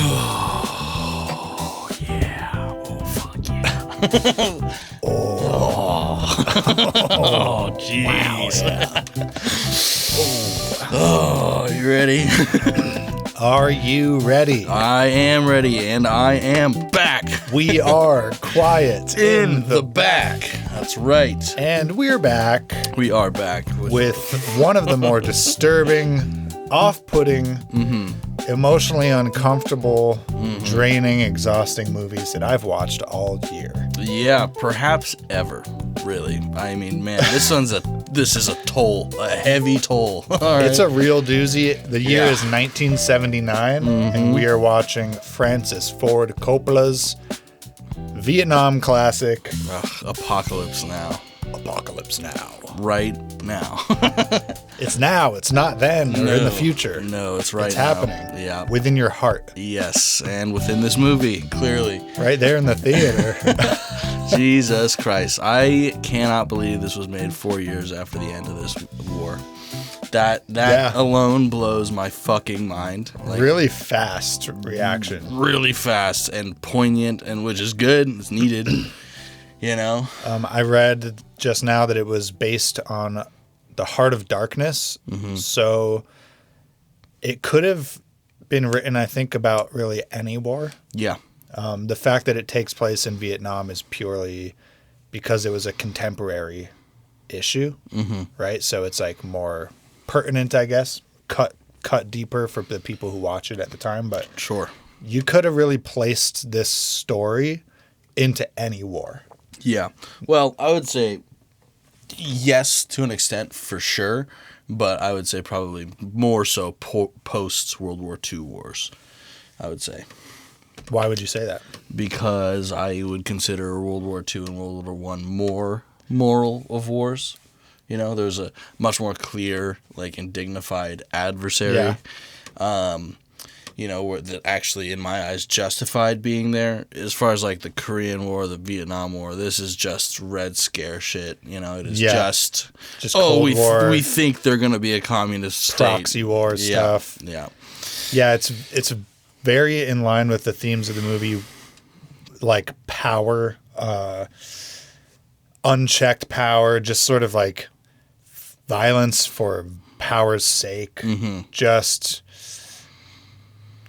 Oh, yeah. Oh, fuck yeah. Oh, jeez. Oh, you ready? Are you ready? I am ready, and I am back. We are quiet In the back. That's right. And we're back We are back with one of the more disturbing, off-putting, emotionally uncomfortable, draining, exhausting movies that I've watched all year. Yeah, perhaps ever. Really. I mean, man, this is a toll, a heavy toll. All right. It's a real doozy. The year Yeah. is 1979, and we are watching Francis Ford Coppola's Vietnam classic, Apocalypse Now. Apocalypse Now. Right now. It's now. It's not then or in the future. No, it's right It's now. happening. Yeah. Within your heart. Yes, and within this movie, clearly. Right there in the theater. Jesus Christ. I cannot believe this was made 4 years after the end of this war. That Yeah. alone blows my fucking mind. Like, Really fast reaction. really fast and poignant, and which is good. It's needed. You know? I read just now that it was based on The Heart of Darkness. So it could have been written, I think, about really any war. Yeah. The fact that it takes place in Vietnam is purely because it was a contemporary issue, right? So it's like more pertinent, I guess, cut deeper for the people who watch it at the time. But Sure. you could have really placed this story into any war. Yeah. Well, I would say yes to an extent for sure, but I would say probably more so post World War II wars, I would say. Why would you say that? Because I would consider World War II and World War I more moral of wars. You know, there's a much more clear, like, and dignified adversary. Yeah. You know, where that actually, in my eyes, justified being there. As far as, like, the Korean War, the Vietnam War, this is just Red Scare shit. You know, it is just Cold War, we think they're going to be a communist state. proxy war stuff. Yeah. Yeah, it's very in line with the themes of the movie, like power, unchecked power, just sort of like violence for power's sake, just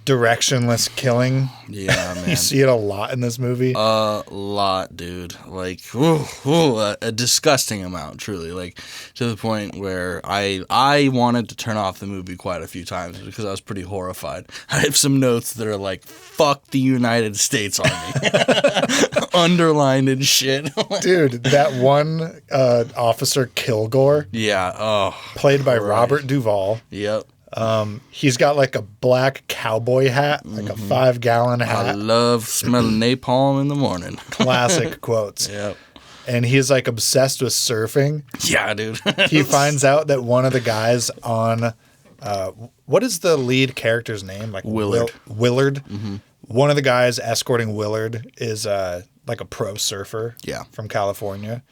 directionless killing. Yeah, man. You see it a lot in this movie. A lot, dude. Like, a disgusting amount, truly. Like, to the point where I wanted to turn off the movie quite a few times because I was pretty horrified. I have some notes that are like, fuck the United States Army. Underlined and shit. Dude, that one officer Kilgore, Yeah, oh. played by Christ. Robert Duvall. Yep. He's got like a black cowboy hat, like a 5-gallon I hat. love smelling napalm in the morning. Classic quotes. Yep. And he's like obsessed with surfing. Yeah, dude. He finds out that one of the guys on what is the lead character's name? Like Willard. Willard. One of the guys escorting Willard is like a pro surfer. Yeah. From California.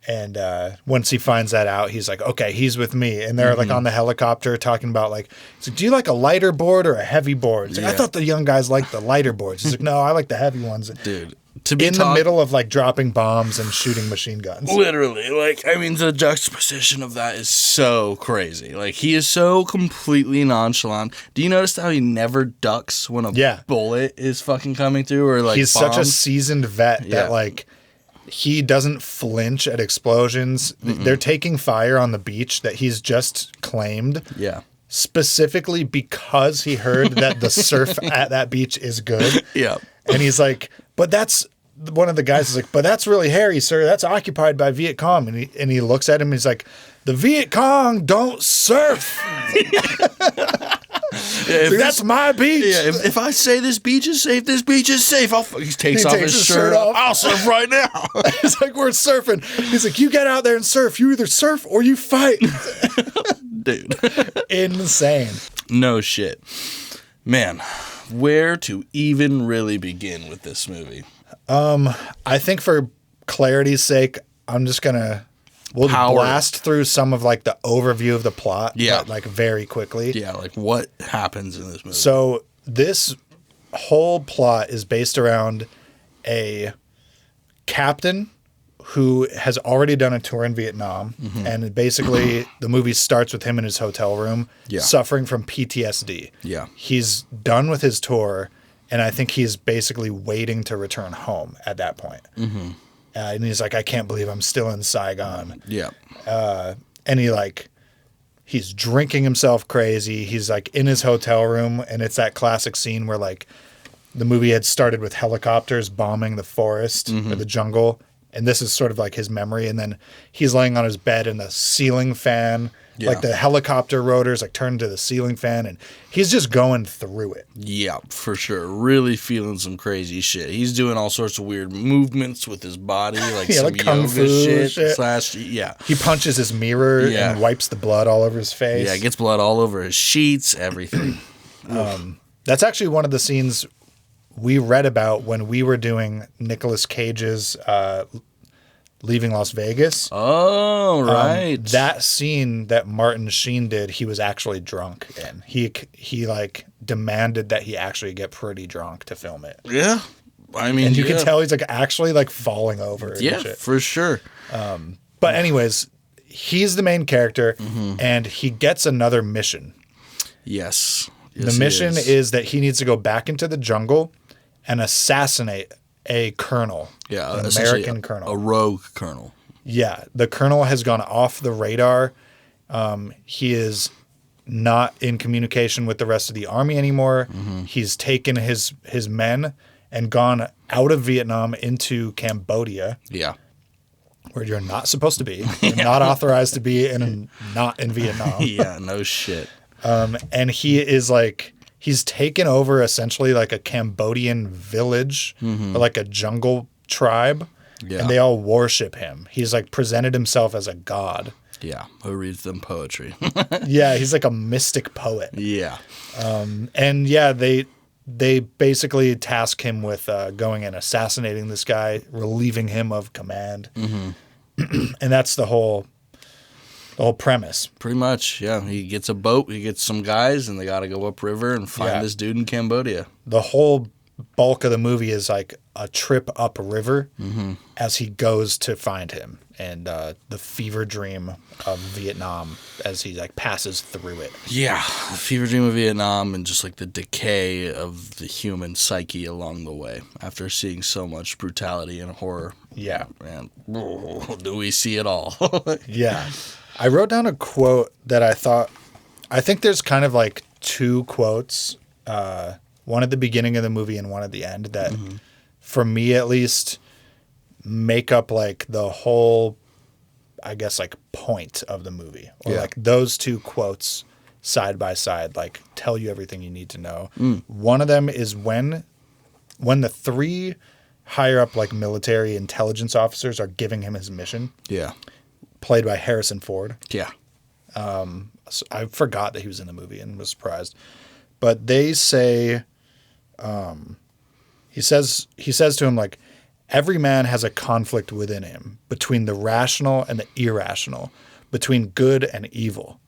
And once he finds that out, he's like, okay, he's with me. And they're like on the helicopter talking about like, he's like, do you like a lighter board or a heavy board? He's like, I thought the young guys liked the lighter boards. He's like, no, I like the heavy ones. Dude. To be In the middle of like dropping bombs and shooting machine guns. Literally, like, I mean, the juxtaposition of that is so crazy. Like, he is so completely nonchalant. Do you notice how he never ducks when a bullet is fucking coming through or like he's bombs? such a seasoned vet Yeah. that like he doesn't flinch at explosions. They're taking fire on the beach that he's just claimed. Yeah. Specifically because he heard that the surf at that beach is good. Yeah. And he's like, but that's one of the guys is like, but that's really hairy, sir. That's occupied by Viet Cong. And he looks at him. And he's like, the Viet Cong don't surf. Like, that's my beach. Yeah, if I say this beach is safe, this beach is safe. He takes off his shirt off. I'll surf right now. He's like, we're surfing. He's like, you get out there and surf. You either surf or you fight. Dude. Insane. No shit. Man, where to even really begin with this movie? I think for clarity's sake, I'm just going to we'll blast through some of like the overview of the plot, yeah, but, like very quickly. Yeah, like what happens in this movie? So this whole plot is based around a captain who has already done a tour in Vietnam, and basically the movie starts with him in his hotel room suffering from PTSD. Yeah. He's done with his tour, and I think he's basically waiting to return home at that point. And he's like, I can't believe I'm still in Saigon. Yeah. And he's drinking himself crazy. He's like in his hotel room, and it's that classic scene where like the movie had started with helicopters bombing the forest or the jungle. And this is sort of like his memory. And then he's laying on his bed and the ceiling fan, like the helicopter rotors, like turn to the ceiling fan. And he's just going through it. Yeah, for sure. Really feeling some crazy shit. He's doing all sorts of weird movements with his body, like some like kung yoga fu shit. He punches his mirror and wipes the blood all over his face. Yeah, gets blood all over his sheets, everything. That's actually one of the scenes we read about when we were doing Nicolas Cage's Leaving Las Vegas. Oh, right. That scene that Martin Sheen did, he was actually drunk in. He like demanded that he actually get pretty drunk to film it. Yeah. I mean, and you can tell he's like actually like falling over. Yeah, and shit. For sure. But anyways, he's the main character and he gets another mission. Yes. The mission is that he needs to go back into the jungle and assassinate a colonel. Yeah, an American colonel. A rogue colonel. Yeah, the colonel has gone off the radar. He is not in communication with the rest of the army anymore. He's taken his men and gone out of Vietnam into Cambodia. Yeah. Where you're not supposed to be. You're not authorized to be not in Vietnam. Yeah, no shit. And he is like, he's taken over essentially like a Cambodian village, or like a jungle tribe, and they all worship him. He's like presented himself as a god. Yeah, who reads them poetry. Yeah, he's like a mystic poet. Yeah. And yeah, they basically task him with going and assassinating this guy, relieving him of command. And that's the whole premise. Pretty much, yeah. He gets a boat, he gets some guys, and they got to go upriver and find this dude in Cambodia. The whole bulk of the movie is like a trip upriver as he goes to find him, and the fever dream of Vietnam as he like passes through it. Yeah, the fever dream of Vietnam and just like the decay of the human psyche along the way after seeing so much brutality and horror. Yeah. Man, do we see it all? Yeah. I wrote down a quote that I think there's kind of like two quotes, one at the beginning of the movie and one at the end that, for me at least, make up like the whole, I guess, like point of the movie. Or like those two quotes side by side, like tell you everything you need to know. One of them is when the three higher up like military intelligence officers are giving him his mission. Yeah. Played by Harrison Ford. Yeah. So I forgot that he was in the movie and was surprised. But they say, he says to him, like, every man has a conflict within him between the rational and the irrational, between good and evil.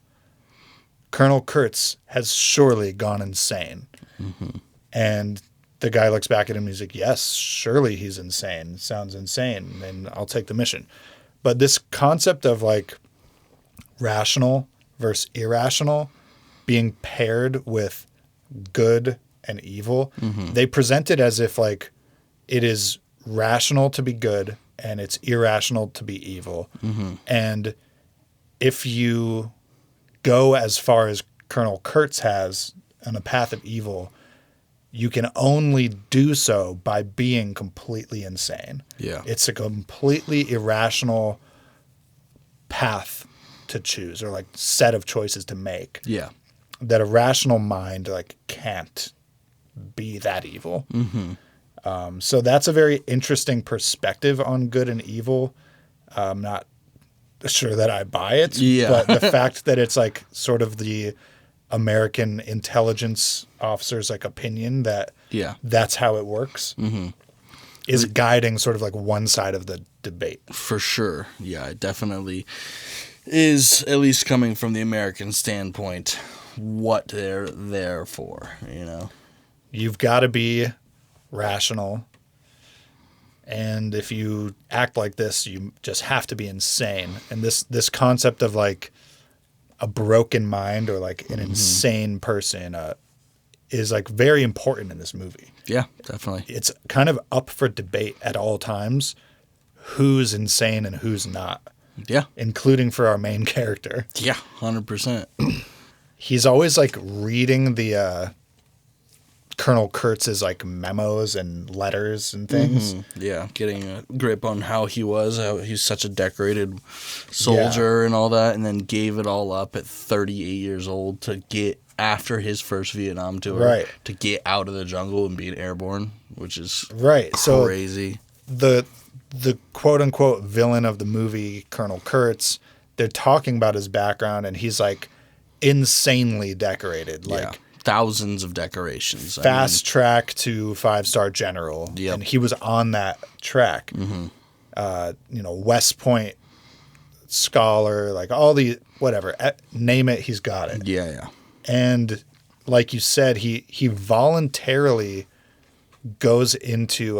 Colonel Kurtz has surely gone insane. And the guy looks back at him and he's like, yes, surely he's insane. Sounds insane. And I'll take the mission. But this concept of like rational versus irrational being paired with good and evil, they present it as if like it is rational to be good and it's irrational to be evil. And if you go as far as Colonel Kurtz has on a path of evil, you can only do so by being completely insane. Yeah. It's a completely irrational path to choose, or like set of choices to make. Yeah. That a rational mind like can't be that evil. So that's a very interesting perspective on good and evil. I'm not sure that I buy it, but the fact that it's like sort of the American intelligence officer's like opinion that that's how it works is guiding sort of like one side of the debate. For sure. Yeah, it definitely is, at least coming from the American standpoint, what they're there for, you know? you've got to be rational. And if you act like this, you just have to be insane. And this concept of like a broken mind or like an insane person is like very important in this movie. Yeah, definitely. It's kind of up for debate at all times who's insane and who's not. Yeah. Including for our main character. Yeah, 100%. He's always like reading the Colonel Kurtz's like memos and letters and things. Yeah, getting a grip on how he's such a decorated soldier and all that, and then gave it all up at 38 years old to get after his first Vietnam tour, to get out of the jungle and being airborne, which is crazy. So the quote unquote villain of the movie, Colonel Kurtz, they're talking about his background, and he's like insanely decorated, like thousands of decorations, fast track to 5-star general. And he was on that track. West Point scholar, like all the whatever, name it, he's got it. And like you said, he voluntarily goes into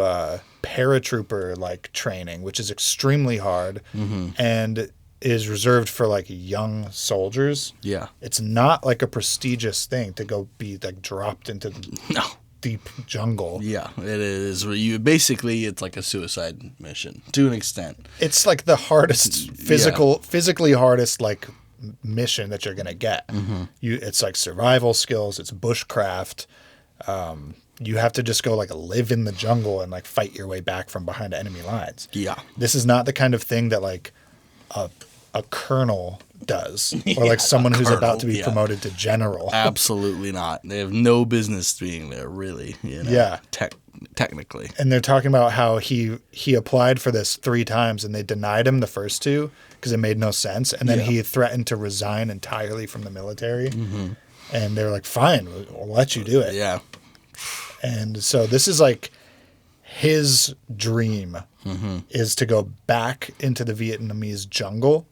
paratrooper like training, which is extremely hard and is reserved for like young soldiers. It's not like a prestigious thing to go be like dropped into the deep jungle. It is. It's like a suicide mission to an extent. It's like the hardest physically hardest like mission that you're gonna get. It's like survival skills, it's bushcraft. You have to just go like live in the jungle and like fight your way back from behind enemy lines. This is not the kind of thing that like a colonel does, or like someone who's about to be promoted to general. Absolutely not. They have no business being there, really. Technically. And they're talking about how he applied for this 3 times and they denied him the first 2 because it made no sense. And then he threatened to resign entirely from the military. And they were like, fine, we'll let you do it. And so this is like his dream is to go back into the Vietnamese jungle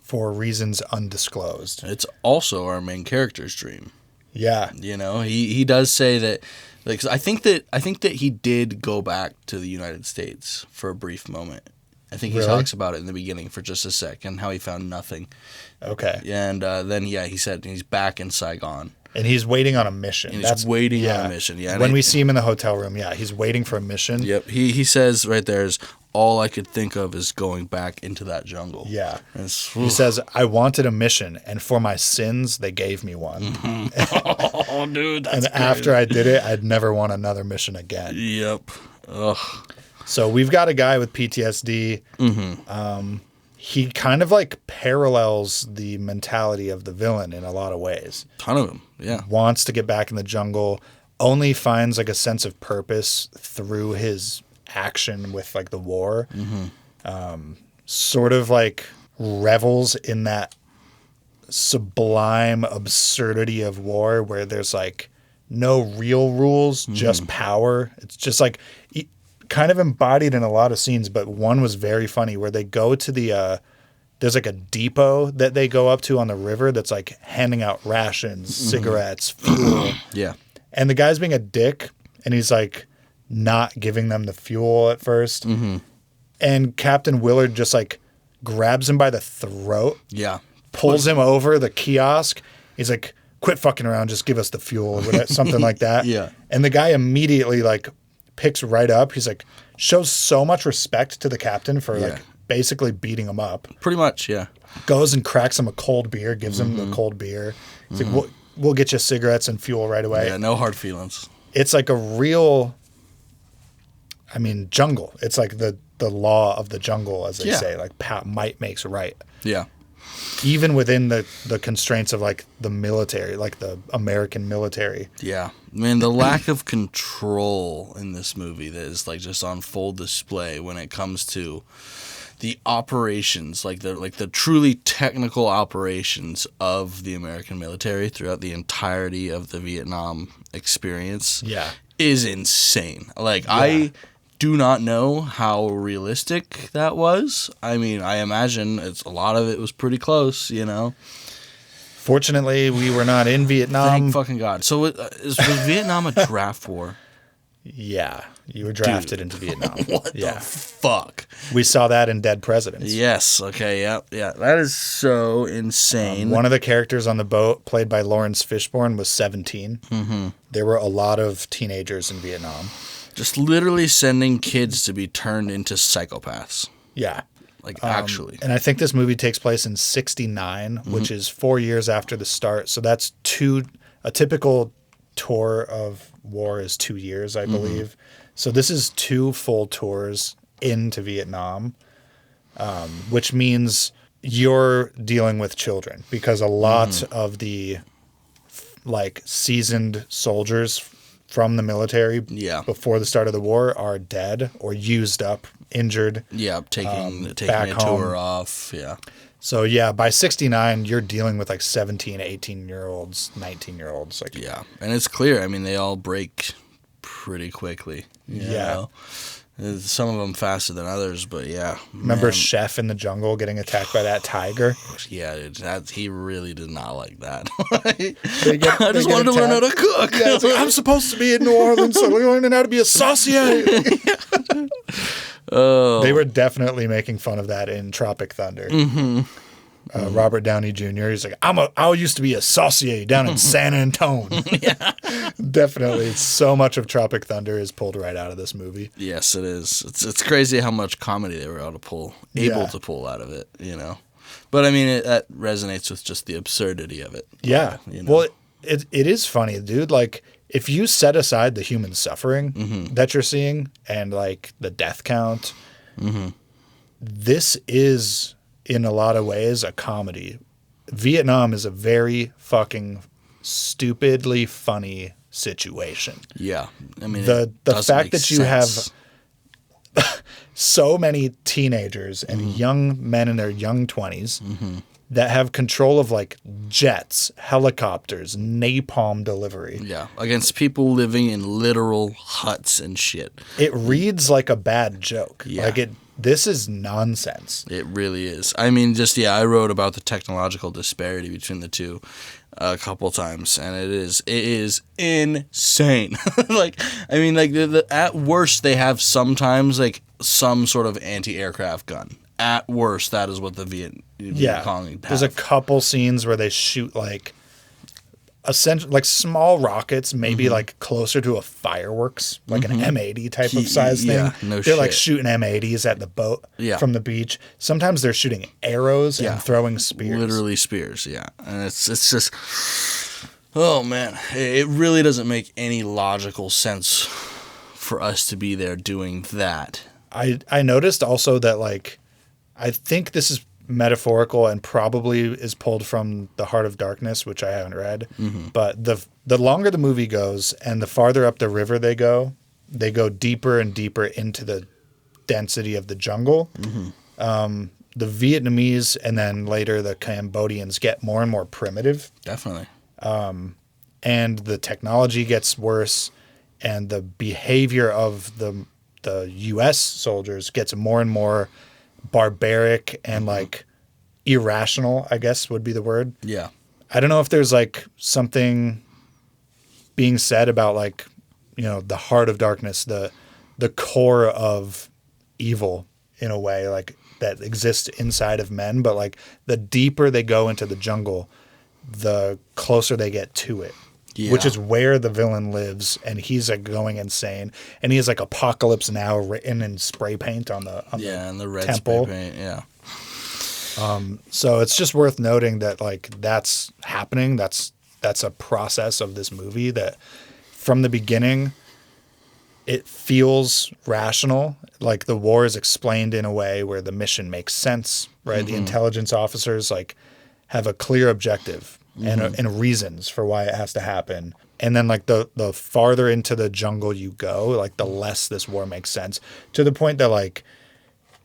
for reasons undisclosed. It's also our main character's dream. He does say that, like, I think that he did go back to the United States for a brief moment. I think he talks about it in the beginning for just a second, how he found nothing. And then he said he's back in Saigon. And he's waiting on a mission. And he's waiting on a mission. When we see him in the hotel room, he's waiting for a mission. He says right there is, all I could think of is going back into that jungle. He says, I wanted a mission, and for my sins, they gave me one. Oh, dude, that's And after I did it, I'd never want another mission again. Ugh. So we've got a guy with PTSD. He kind of like parallels the mentality of the villain in a lot of ways. Ton of them, Wants to get back in the jungle, only finds like a sense of purpose through his action with like the war. Sort of like revels in that sublime absurdity of war where there's like no real rules, just power. It's just like kind of embodied in a lot of scenes, but one was very funny where they go to the there's like a depot that they go up to on the river that's like handing out rations, cigarettes, fuel. And the guy's being a dick and he's like not giving them the fuel at first. And Captain Willard just like grabs him by the throat. Pulls him over the kiosk. He's like, quit fucking around, just give us the fuel or whatever, something like that. And the guy immediately like picks right up. He's like, shows so much respect to the captain for like basically beating him up. Pretty much, Goes and cracks him a cold beer, gives him the cold beer. He's like, we'll get you cigarettes and fuel right away. No hard feelings. It's like a real, jungle. It's like the law of the jungle, as they say, like might makes right. Even within the constraints of like the military, like the American military. The lack of control in this movie that is like just on full display when it comes to the operations, like the truly technical operations of the American military throughout the entirety of the Vietnam experience is insane. I do not know how realistic that was. I imagine a lot of it was pretty close, Fortunately, we were not in Vietnam. Thank fucking God. So was Vietnam a draft war? Yeah, you were drafted into Vietnam. What the fuck? We saw that in Dead Presidents. Yes. Okay. Yeah. That is so insane. One of the characters on the boat, played by Lawrence Fishburne, was 17. Mm-hmm. There were a lot of teenagers in Vietnam. Just literally sending kids to be turned into psychopaths. Yeah. Like, actually. And I think this movie takes place in 69, which is 4 years after the start. So that's a typical tour of war is 2 years, I believe. So this is 2 full tours into Vietnam, which means you're dealing with children because a lot of the like seasoned soldiers from the military before the start of the war are dead or used up, injured. Yeah, taking back a home. tour off. Yeah. So yeah, by 69, you're dealing with like 17, 18-year-olds, 19-year-olds. Like, yeah, and it's clear. I mean, they all break pretty quickly. You know? Some of them faster than others, but yeah. Remember Chef in the jungle getting attacked by that tiger? Yeah, dude, he really did not like that. I just wanted to learn how to cook. Yeah, it's like, I'm supposed to be in New Orleans, so we're learning how to be a saucier. Oh. They were definitely making fun of that in Tropic Thunder. Mm-hmm. Robert Downey Jr. He's like, I used to be a saucier down in San Antone. Yeah, definitely. So much of Tropic Thunder is pulled right out of this movie. Yes, it is. It's crazy how much comedy they were able to pull out of it. You know, but I mean, that resonates with just the absurdity of it. Yeah. You know? Well, it is funny, dude. Like, if you set aside the human suffering that you're seeing and like the death count, this is, in a lot of ways, a comedy. Vietnam is a very fucking stupidly funny situation. Yeah. I mean, the fact that you have so many teenagers and young men in their young 20s that have control of like jets, helicopters, napalm delivery. Yeah, against people living in literal huts and shit. It reads like a bad joke. Yeah. Like this is nonsense. It really is. I mean, I wrote about the technological disparity between the two a couple times, and it is insane. Like, I mean, like at worst they have sometimes like some sort of anti-aircraft gun. At worst, that is what the Viet Cong have. There's a couple scenes where they shoot like like small rockets, maybe like closer to a fireworks, like an M80 type of size thing. They're like shooting M80s at the boat from the beach. Sometimes they're shooting arrows and throwing spears. Literally spears, yeah. And it's just, oh man, it really doesn't make any logical sense for us to be there doing that. I noticed also that like, I think this is metaphorical and probably is pulled from The Heart of Darkness, which I haven't read. But the longer the movie goes and the farther up the river they go deeper and deeper into the density of the jungle. The Vietnamese and then later the Cambodians get more and more primitive. Definitely. And the technology gets worse and the behavior of the U.S. soldiers gets more and more barbaric and like irrational, I guess would be the word. Yeah. I don't know if there's like something being said about like, you know, the heart of darkness, the core of evil in a way like that exists inside of men, but like the deeper they go into the jungle, the closer they get to it. Yeah. Which is where the villain lives, and he's like going insane, and he has like "Apocalypse Now" written in spray paint on the and the red temple. Spray paint, yeah. So it's just worth noting that like that's happening. That's a process of this movie that, from the beginning, it feels rational. Like the war is explained in a way where the mission makes sense, right? The intelligence officers like have a clear objective. And reasons for why it has to happen. And then like the farther into the jungle you go, like the less this war makes sense, to the point that like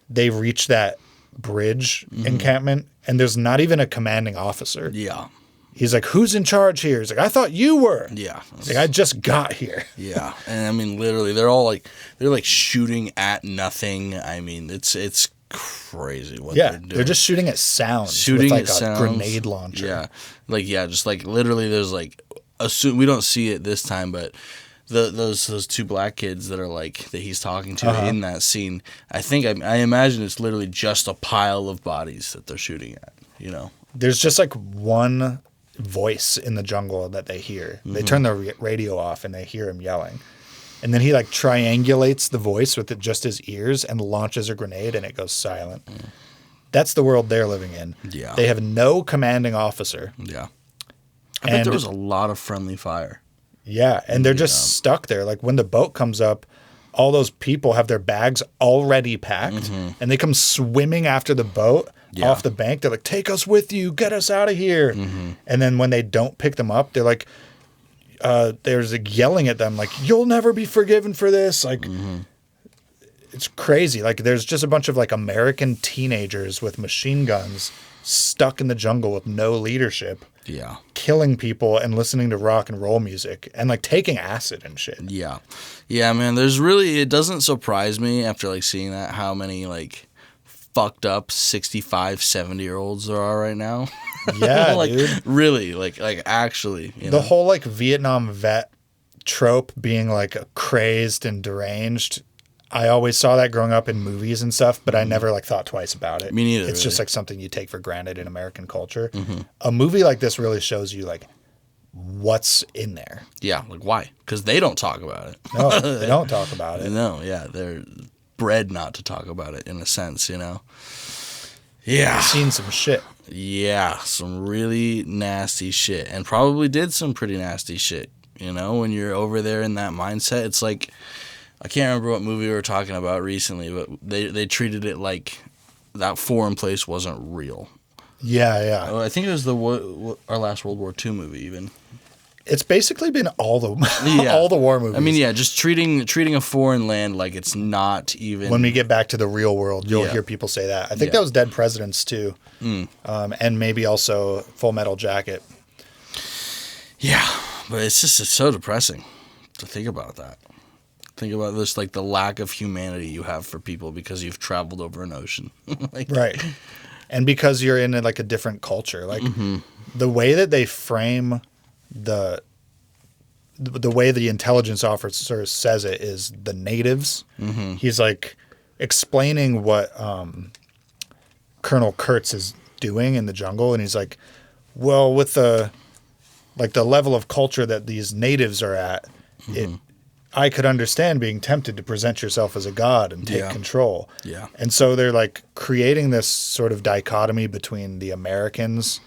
they reach that bridge encampment and there's not even a commanding officer. Yeah. He's like, who's in charge here? He's like, I thought you were. Yeah. He's like, I just got here. Yeah. And I mean, literally they're like shooting at nothing. I mean, it's crazy what Yeah, they're doing. they're just shooting at sounds Shooting with like at a sounds. grenade launcher. Yeah, like just like literally, there's like we don't see it this time, but those two black kids that are like that he's talking to in that scene. I think I imagine it's literally just a pile of bodies that they're shooting at. You know, There's just like one voice in the jungle that they hear. They turn the radio off and they hear him yelling. And then he like triangulates the voice with just his ears and launches a grenade and it goes silent. That's the world they're living in. Yeah. They have no commanding officer. Yeah. I bet there was a lot of friendly fire. Yeah. And they're just stuck there. Like when the boat comes up, all those people have their bags already packed and they come swimming after the boat off the bank. They're like, take us with you. Get us out of here. And then when they don't pick them up, they're like, there's like yelling at them like, you'll never be forgiven for this. Like, it's crazy. Like there's just a bunch of like American teenagers with machine guns stuck in the jungle with no leadership. Yeah. Killing people and listening to rock and roll music and like taking acid and shit. Yeah. Yeah, man, it doesn't surprise me after like seeing that how many like fucked up 65, 70-year-olds there are right now. Yeah, like dude. really, like actually, The whole like Vietnam vet trope being like crazed and deranged. I always saw that growing up in movies and stuff, but I never like thought twice about it. Me neither. It's just like something you take for granted in American culture. A movie like this really shows you like what's in there. Yeah, like why? Because they don't talk about it. No, they don't talk about it. No, yeah, they're bred not to talk about it in a sense, you know. Yeah. I've seen some shit. Yeah, some really nasty shit, and probably did some pretty nasty shit. You know, when you're over there in that mindset, it's like I can't remember what movie we were talking about recently, but they treated it like that foreign place wasn't real. Yeah, yeah. I think it was our last World War II movie even. It's basically been all the all the war movies. I mean, yeah, just treating a foreign land like it's not even. When we get back to the real world, you'll hear people say that. I think that was Dead Presidents too, and maybe also Full Metal Jacket. Yeah, but it's so depressing to think about that. Think about this, like the lack of humanity you have for people because you've traveled over an ocean. Like, Right. And because you're in like a different culture. Like the way that they frame the way the intelligence officer says it is the natives. He's like explaining what Colonel Kurtz is doing in the jungle, and he's like, well, with the level of culture that these natives are at, I could understand being tempted to present yourself as a god and take control. Yeah. And so they're like creating this sort of dichotomy between the Americans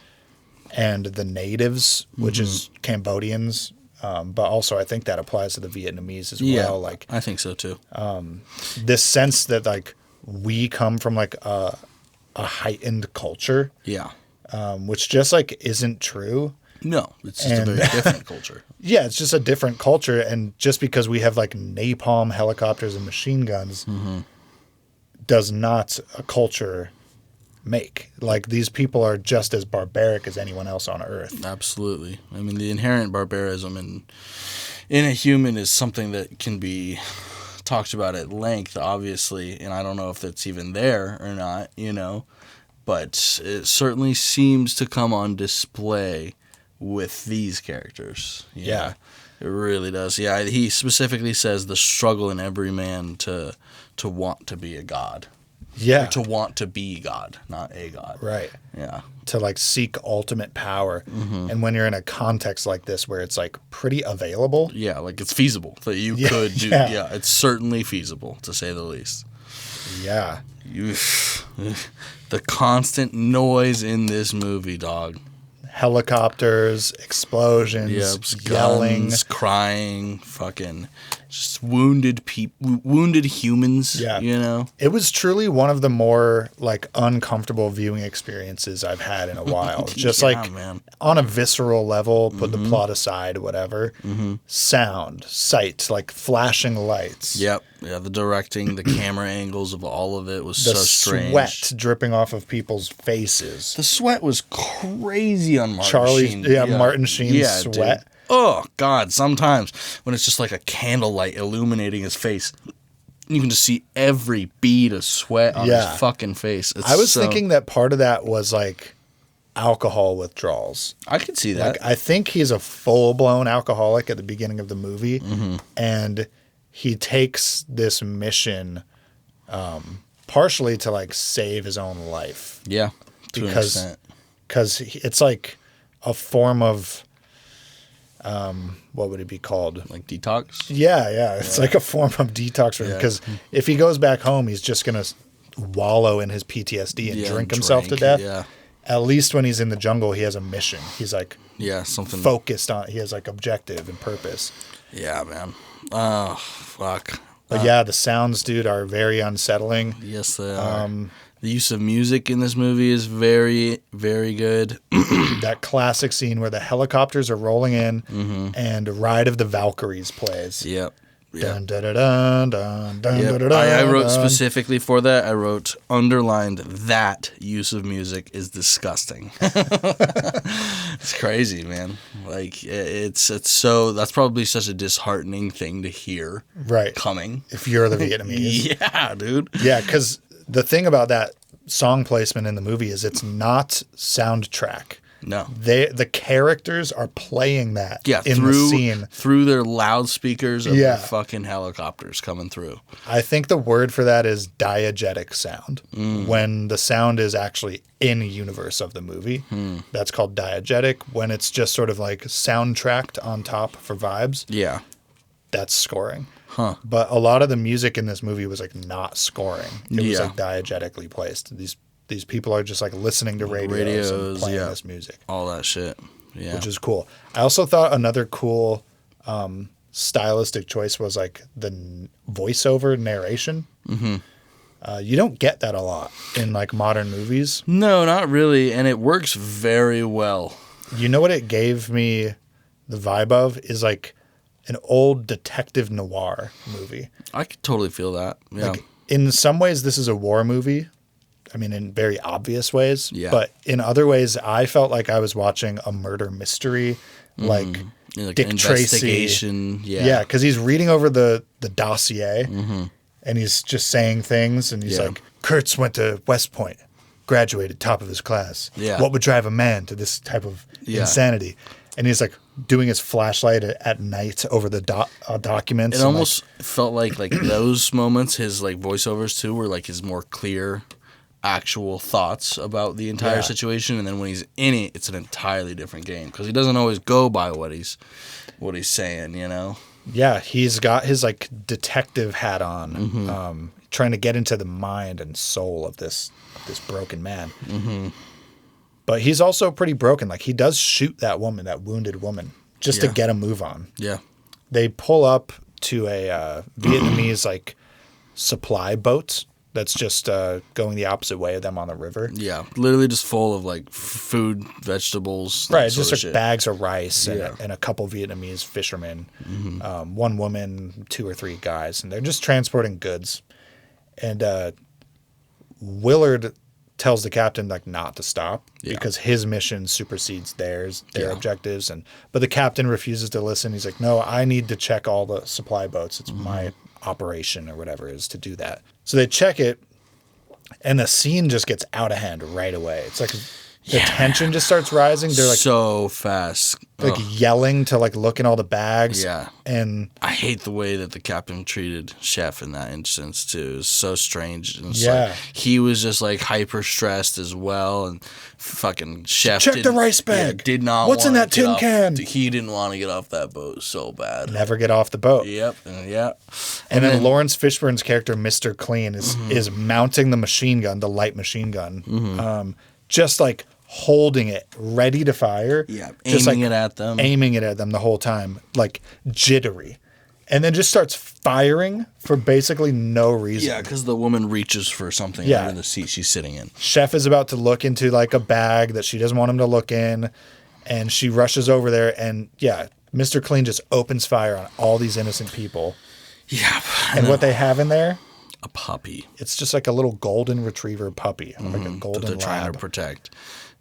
and the natives, which is Cambodians. But also I think that applies to the Vietnamese as well. Like I think so too. this sense that like we come from like a heightened culture. Yeah. Which just like isn't true. No, it's just a very different culture. Yeah, it's just a different culture, and just because we have like napalm helicopters and machine guns does not a culture make. Like these people are just as barbaric as anyone else on Earth. Absolutely. I mean, the inherent barbarism in a human is something that can be talked about at length, obviously, and I don't know if that's even there or not, you know, but it certainly seems to come on display with these characters. Yeah. It really does. Yeah, he specifically says the struggle in every man to want to be a god. Yeah. Or to want to be God, not a god. Right. Yeah. To like seek ultimate power. And when you're in a context like this where it's like pretty available. Yeah, like it's feasible that you could do. Yeah, it's certainly feasible, to say the least. Yeah. The constant noise in this movie, dog. Helicopters, explosions, yelling, guns, crying, fucking just wounded humans. Yeah. You know? It was truly one of the more like uncomfortable viewing experiences I've had in a while. Just man. On a visceral level, put the plot aside, whatever. Sound, sight, like flashing lights. Yep. Yeah, the directing, the camera angles of all of it was so strange. The sweat dripping off of people's faces. The sweat was crazy on Martin Sheen. Martin Sheen's sweat. Dude. Oh, God, sometimes when it's just like a candlelight illuminating his face, you can just see every bead of sweat on his fucking face. I was thinking that part of that was like alcohol withdrawals. I could see that. Like, I think he's a full-blown alcoholic at the beginning of the movie, and he takes this mission partially to like save his own life. Yeah, because it's like a form of what would it be called? Like detox? Yeah. It's like a form of detox for him, because if he goes back home, he's just gonna wallow in his PTSD and drink himself to death. Yeah. At least when he's in the jungle, he has a mission. He's like something focused on. He has like objective and purpose. Yeah, man. Oh, fuck. But yeah, the sounds, dude, are very unsettling. Yes, they are. The use of music in this movie is very, very good. That classic scene where the helicopters are rolling in and Ride of the Valkyries plays. Yep. Dun, dun, dun, dun, dun, dun, Yep. dun, dun, I wrote dun. specifically for that. I wrote underlined that use of music is disgusting. It's crazy, man. Like it's so that's probably such a disheartening thing to hear. Right. Coming. If you're the Vietnamese. Yeah, dude. Yeah, because the thing about that song placement in the movie is it's not soundtrack. No. The characters are playing that in through, the scene. Through their loudspeakers of the fucking helicopters coming through. I think the word for that is diegetic sound. When the sound is actually in the universe of the movie, that's called diegetic. When it's just sort of like soundtracked on top for vibes, that's scoring. Huh. But a lot of the music in this movie was like not scoring. It was Yeah. like diegetically placed. These people are just like listening to radios and playing this music. All that shit. Yeah. Which is cool. I also thought another cool stylistic choice was like the voiceover narration. You don't get that a lot in like modern movies. No, not really. And it works very well. You know what it gave me the vibe of is like an old detective noir movie. I could totally feel that. Yeah. Like, in some ways, this is a war movie. I mean, in very obvious ways. Yeah. But in other ways, I felt like I was watching a murder mystery, like Dick Tracy. Yeah. because he's reading over the dossier, and he's just saying things, and he's like, Kurtz went to West Point, graduated top of his class. Yeah. What would drive a man to this type of insanity? And he's like doing his flashlight at night over the documents. It almost felt like those moments, his like voiceovers too, were like his more clear actual thoughts about the entire situation, and then when he's in it, it's an entirely different game because he doesn't always go by what he's saying, you know. Yeah, he's got his like detective hat on, trying to get into the mind and soul of this broken man. But he's also pretty broken. Like, he does shoot that wounded woman, just to get a move on. Yeah. They pull up to a Vietnamese like supply boat that's just going the opposite way of them on the river. Yeah, literally just full of like food, vegetables. Right, just like bags of rice and a couple Vietnamese fishermen, one woman, 2 or 3 guys, and they're just transporting goods. And Willard tells the captain like not to stop because his mission supersedes their objectives, but the captain refuses to listen. He's like, no, I need to check all the supply boats. It's my operation or whatever it is to do that. So they check it, and the scene just gets out of hand right away. It's like the tension just starts rising. They're like so fast, like yelling to like look in all the bags. Yeah, and I hate the way that the captain treated Chef in that instance too. It's so strange. And it's like, he was just like hyper stressed as well, and fucking Chef check the rice bag. Did not. What's in that tin can? He didn't want to get off that boat so bad. Never get off the boat. Yep. And then Lawrence Fishburne's character, Mr. Clean, is mounting the machine gun, the light machine gun, just like holding it, ready to fire. Yeah, just aiming it at them the whole time, like jittery. And then just starts firing for basically no reason. Yeah, because the woman reaches for something under the seat she's sitting in. Chef is about to look into like a bag that she doesn't want him to look in, and she rushes over there, and Mr. Clean just opens fire on all these innocent people. Yeah. And what they have in there? A puppy. It's just like a little golden retriever puppy, like a golden that they're trying lab. to protect.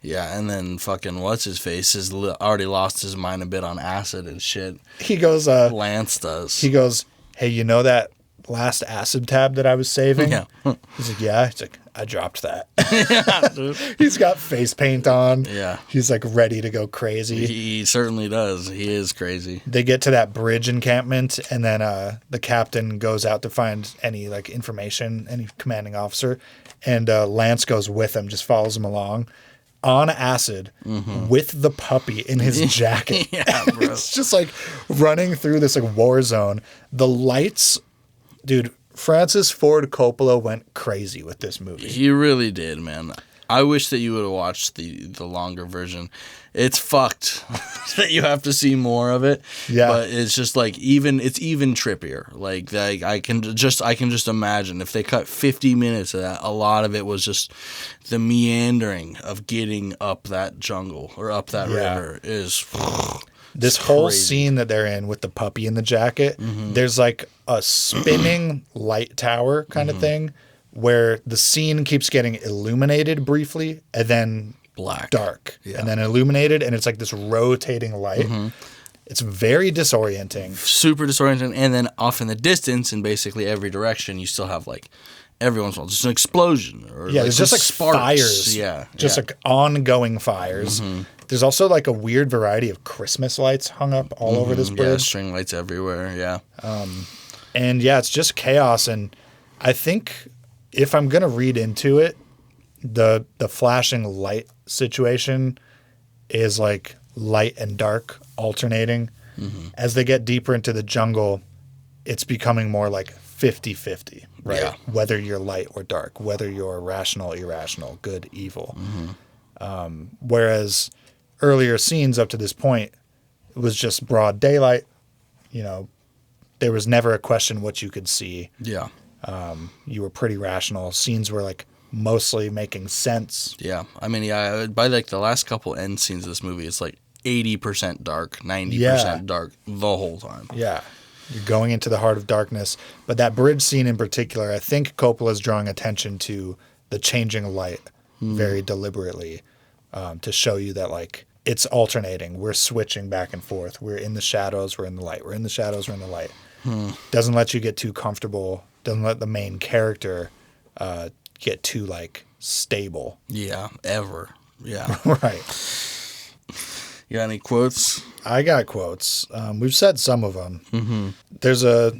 Yeah, and then fucking what's-his-face has already lost his mind a bit on acid and shit. He goes, Lance does. He goes, hey, you know that last acid tab that I was saving. Yeah. He's like, yeah. He's like, I dropped that. Yeah, dude. He's got face paint on. Yeah. He's like ready to go crazy. He certainly does. He is crazy. They get to that bridge encampment, and then the captain goes out to find any like information, any commanding officer, and Lance goes with him, just follows him along on acid with the puppy in his jacket. Yeah, bro. It's just like running through this like war zone. The lights, dude. Francis Ford Coppola went crazy with this movie. He really did, man. I wish that you would have watched the longer version. It's fucked that you have to see more of it. Yeah. But it's just like it's even trippier. Like I can just imagine if they cut 50 minutes of that, a lot of it was just the meandering of getting up that jungle or up that river is this whole scene that they're in with the puppy in the jacket, there's like a spinning light tower kind of thing where the scene keeps getting illuminated briefly and then dark and then illuminated, and it's like this rotating light. It's very disorienting. Super disorienting. And then off in the distance in basically every direction, you still have like every once in a while just an explosion. Or there's just like sparks. fires. Just like ongoing fires. There's also like a weird variety of Christmas lights hung up all over this bridge. Yeah, string lights everywhere. Yeah. And yeah, it's just chaos. And I think if I'm going to read into it, the flashing light situation is like light and dark alternating. As they get deeper into the jungle, it's becoming more like 50-50, right? Yeah. Whether you're light or dark, whether you're rational, irrational, good, evil. Whereas earlier scenes up to this point, it was just broad daylight. You know, there was never a question what you could see. Yeah. You were pretty rational. Scenes were like mostly making sense. Yeah. I mean, by like the last couple end scenes of this movie, it's like 80% dark, 90% dark the whole time. Yeah. You're going into the heart of darkness. But that bridge scene in particular, I think Coppola's drawing attention to the changing light very deliberately to show you that like it's alternating. We're switching back and forth. We're in the shadows. We're in the light. We're in the shadows. We're in the light. Doesn't let you get too comfortable. Doesn't let the main character get too like stable. Yeah, ever. Yeah. Right. You got any quotes? I got quotes. We've said some of them. There's a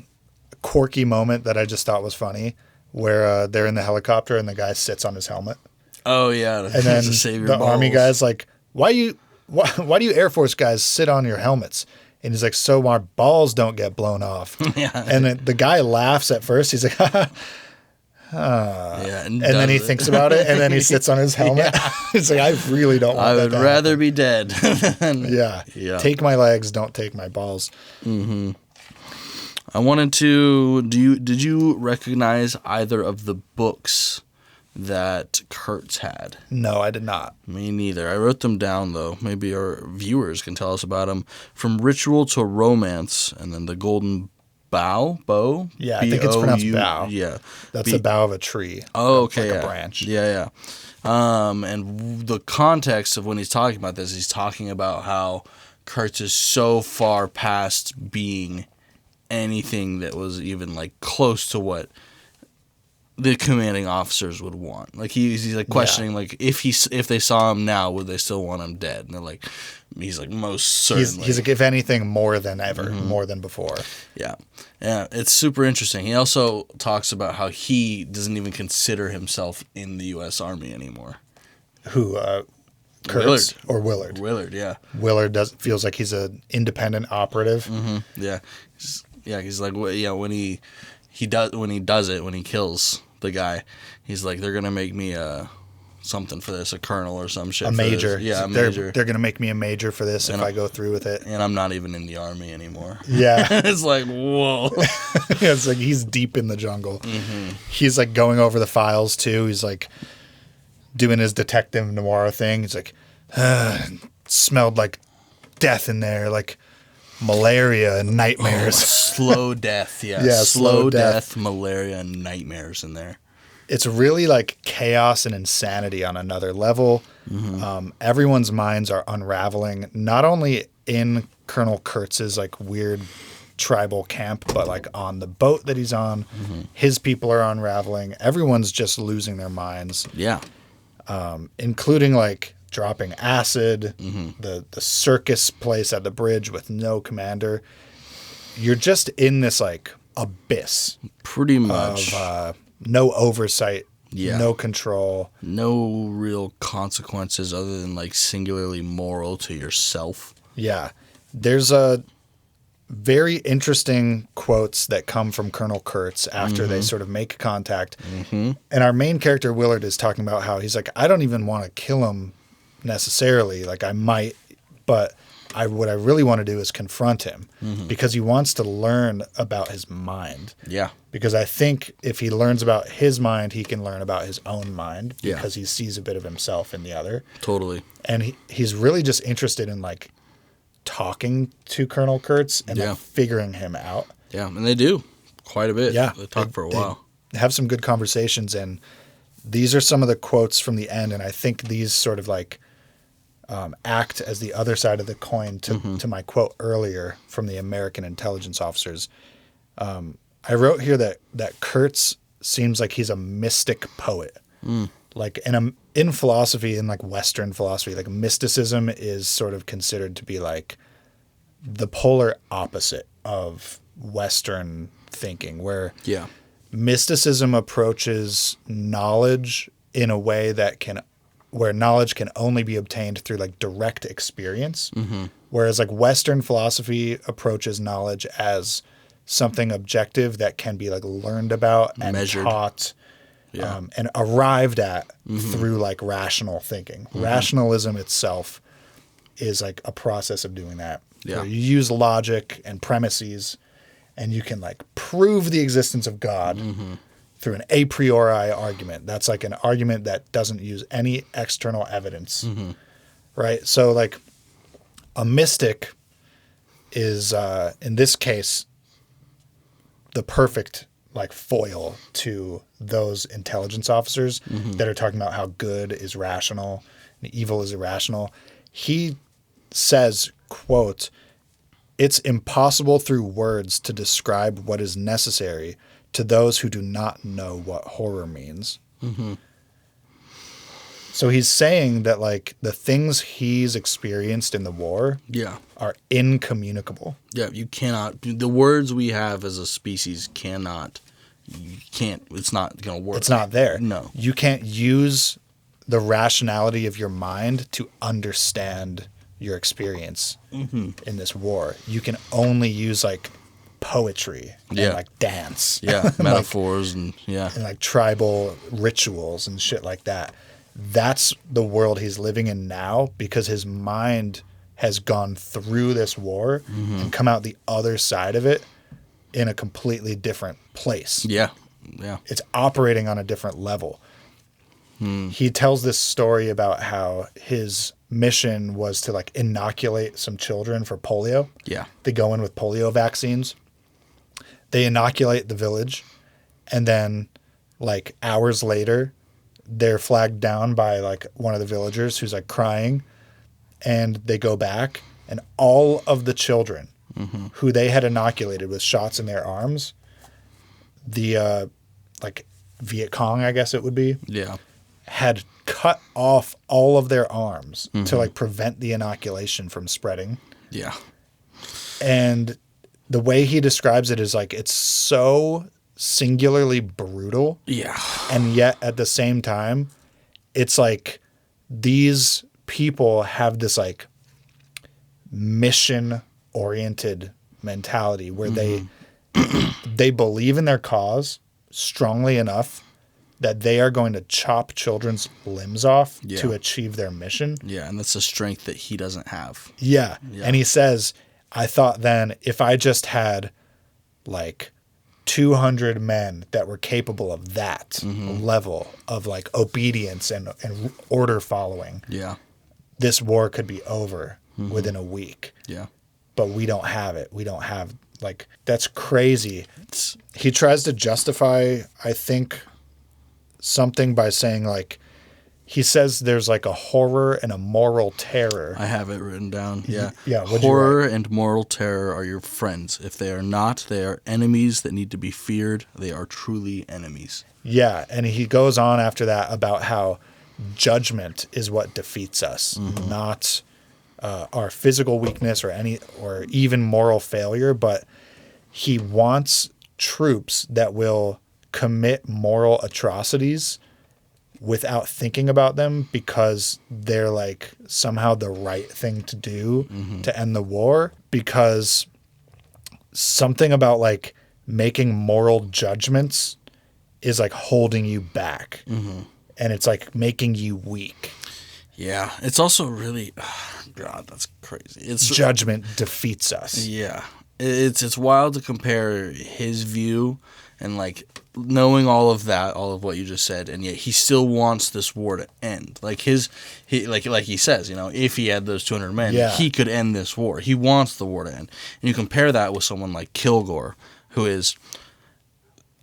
quirky moment that I just thought was funny where they're in the helicopter and the guy sits on his helmet. Oh, yeah. And then the army guy's like, why do you Air Force guys sit on your helmets? And he's like, so our balls don't get blown off. Yeah. And the guy laughs at first. He's like, yeah, and then he thinks about it, and then he sits on his helmet. He's like, I really don't want I that would to rather happen. be dead. Yeah. Take my legs, don't take my balls. I wanted to. Did you recognize either of the books that Kurtz had? No, I did not. Me neither. I wrote them down, though. Maybe our viewers can tell us about them. From Ritual to Romance, and then The Golden Bow? Yeah, I think it's pronounced bow. Yeah. That's the bough of a tree. Oh, okay. Like a branch. Yeah. And the context of when he's talking about this, he's talking about how Kurtz is so far past being anything that was even like close to what the commanding officers would want. Like he's like questioning like if they saw him now, would they still want him dead? And they're like, he's like most certainly. He's like, if anything, more than ever, more than before. Yeah, it's super interesting. He also talks about how he doesn't even consider himself in the U.S. Army anymore. Who, Kurtz or Willard? Willard, yeah. Willard feels like he's an independent operative. Yeah, he's like, when he kills the guy, he's like, they're gonna make me something for this, a colonel or some shit. A major. Yeah, a major. They're gonna make me a major for this if I go through with it. And I'm not even in the army anymore. Yeah. It's like, whoa. Yeah, it's like he's deep in the jungle. He's like going over the files too. He's like doing his detective noir thing. He's like, smelled like death in there, like malaria and nightmares. Slow death, yeah. Yeah, slow death, malaria, and nightmares in there. It's really like chaos and insanity on another level. Everyone's minds are unraveling, not only in Colonel Kurtz's like weird tribal camp, but like on the boat that he's on, his people are unraveling. Everyone's just losing their minds. Yeah. Including like dropping acid, the circus place at the bridge with no commander. You're just in this like abyss. Pretty much. Of no oversight, no control. No real consequences other than like singularly moral to yourself. Yeah. There's a very interesting quotes that come from Colonel Kurtz after they sort of make contact. And our main character, Willard, is talking about how he's like, I don't even want to kill him necessarily. Like, I might, but what I really want to do is confront him because he wants to learn about his mind. Yeah. Because I think if he learns about his mind, he can learn about his own mind because he sees a bit of himself in the other. Totally. And he's really just interested in like talking to Colonel Kurtz and like figuring him out. Yeah, and they do quite a bit. Yeah. They talk for a while. They have some good conversations, and these are some of the quotes from the end, and I think these sort of like act as the other side of the coin to my quote earlier from the American intelligence officers. I wrote here that Kurtz seems like he's a mystic poet. Like in philosophy, in like Western philosophy, like mysticism is sort of considered to be like the polar opposite of Western thinking, where mysticism approaches knowledge in a way where knowledge can only be obtained through like direct experience. Whereas like Western philosophy approaches knowledge as something objective that can be like learned about and measured, taught and arrived at through like rational thinking. Rationalism itself is like a process of doing that. Yeah. You use logic and premises and you can like prove the existence of God through an a priori argument. That's like an argument that doesn't use any external evidence. Right? So like a mystic is in this case the perfect like foil to those intelligence officers that are talking about how good is rational and evil is irrational. He says, quote, "It's impossible through words to describe what is necessary to those who do not know what horror means." So he's saying that like the things he's experienced in the war are incommunicable. Yeah, you cannot. The words we have as a species cannot. You can't. It's not going to work. It's not there. No. You can't use the rationality of your mind to understand your experience in this war. You can only use like poetry and like dance. Yeah, metaphors and like tribal rituals and shit like that. That's the world he's living in now because his mind has gone through this war and come out the other side of it in a completely different place. Yeah. It's operating on a different level. He tells this story about how his mission was to like inoculate some children for polio. Yeah. They go in with polio vaccines. They inoculate the village, and then like hours later, they're flagged down by like one of the villagers who's like crying, and they go back, and all of the children who they had inoculated with shots in their arms, the like Viet Cong, I guess it would be, had cut off all of their arms to like prevent the inoculation from spreading. Yeah. And the way he describes it is like it's so singularly brutal. Yeah. And yet at the same time, it's like these people have this like mission oriented mentality where they believe in their cause strongly enough that they are going to chop children's limbs off to achieve their mission. Yeah, and that's a strength that he doesn't have. Yeah. And he says, I thought then if I just had like 200 men that were capable of that level of like obedience and order following, this war could be over within a week. Yeah. But we don't have it. We don't have like, that's crazy. He tries to justify, I think, something by saying like, he says there's like a horror and a moral terror. I have it written down. Yeah. Yeah. What'd Horror and moral terror are your friends. If they are not, they are enemies that need to be feared. They are truly enemies. Yeah. And he goes on after that about how judgment is what defeats us, not our physical weakness or even moral failure. But he wants troops that will commit moral atrocities without thinking about them because they're like somehow the right thing to do to end the war, because something about like making moral judgments is like holding you back and it's like making you weak. Yeah. It's also really, God, that's crazy. It's Judgment defeats us. Yeah. It's wild to compare his view and like knowing all of that, all of what you just said, and yet he still wants this war to end. Like he says, you know, if he had those 200 men, he could end this war. He wants the war to end. And you compare that with someone like Kilgore, who is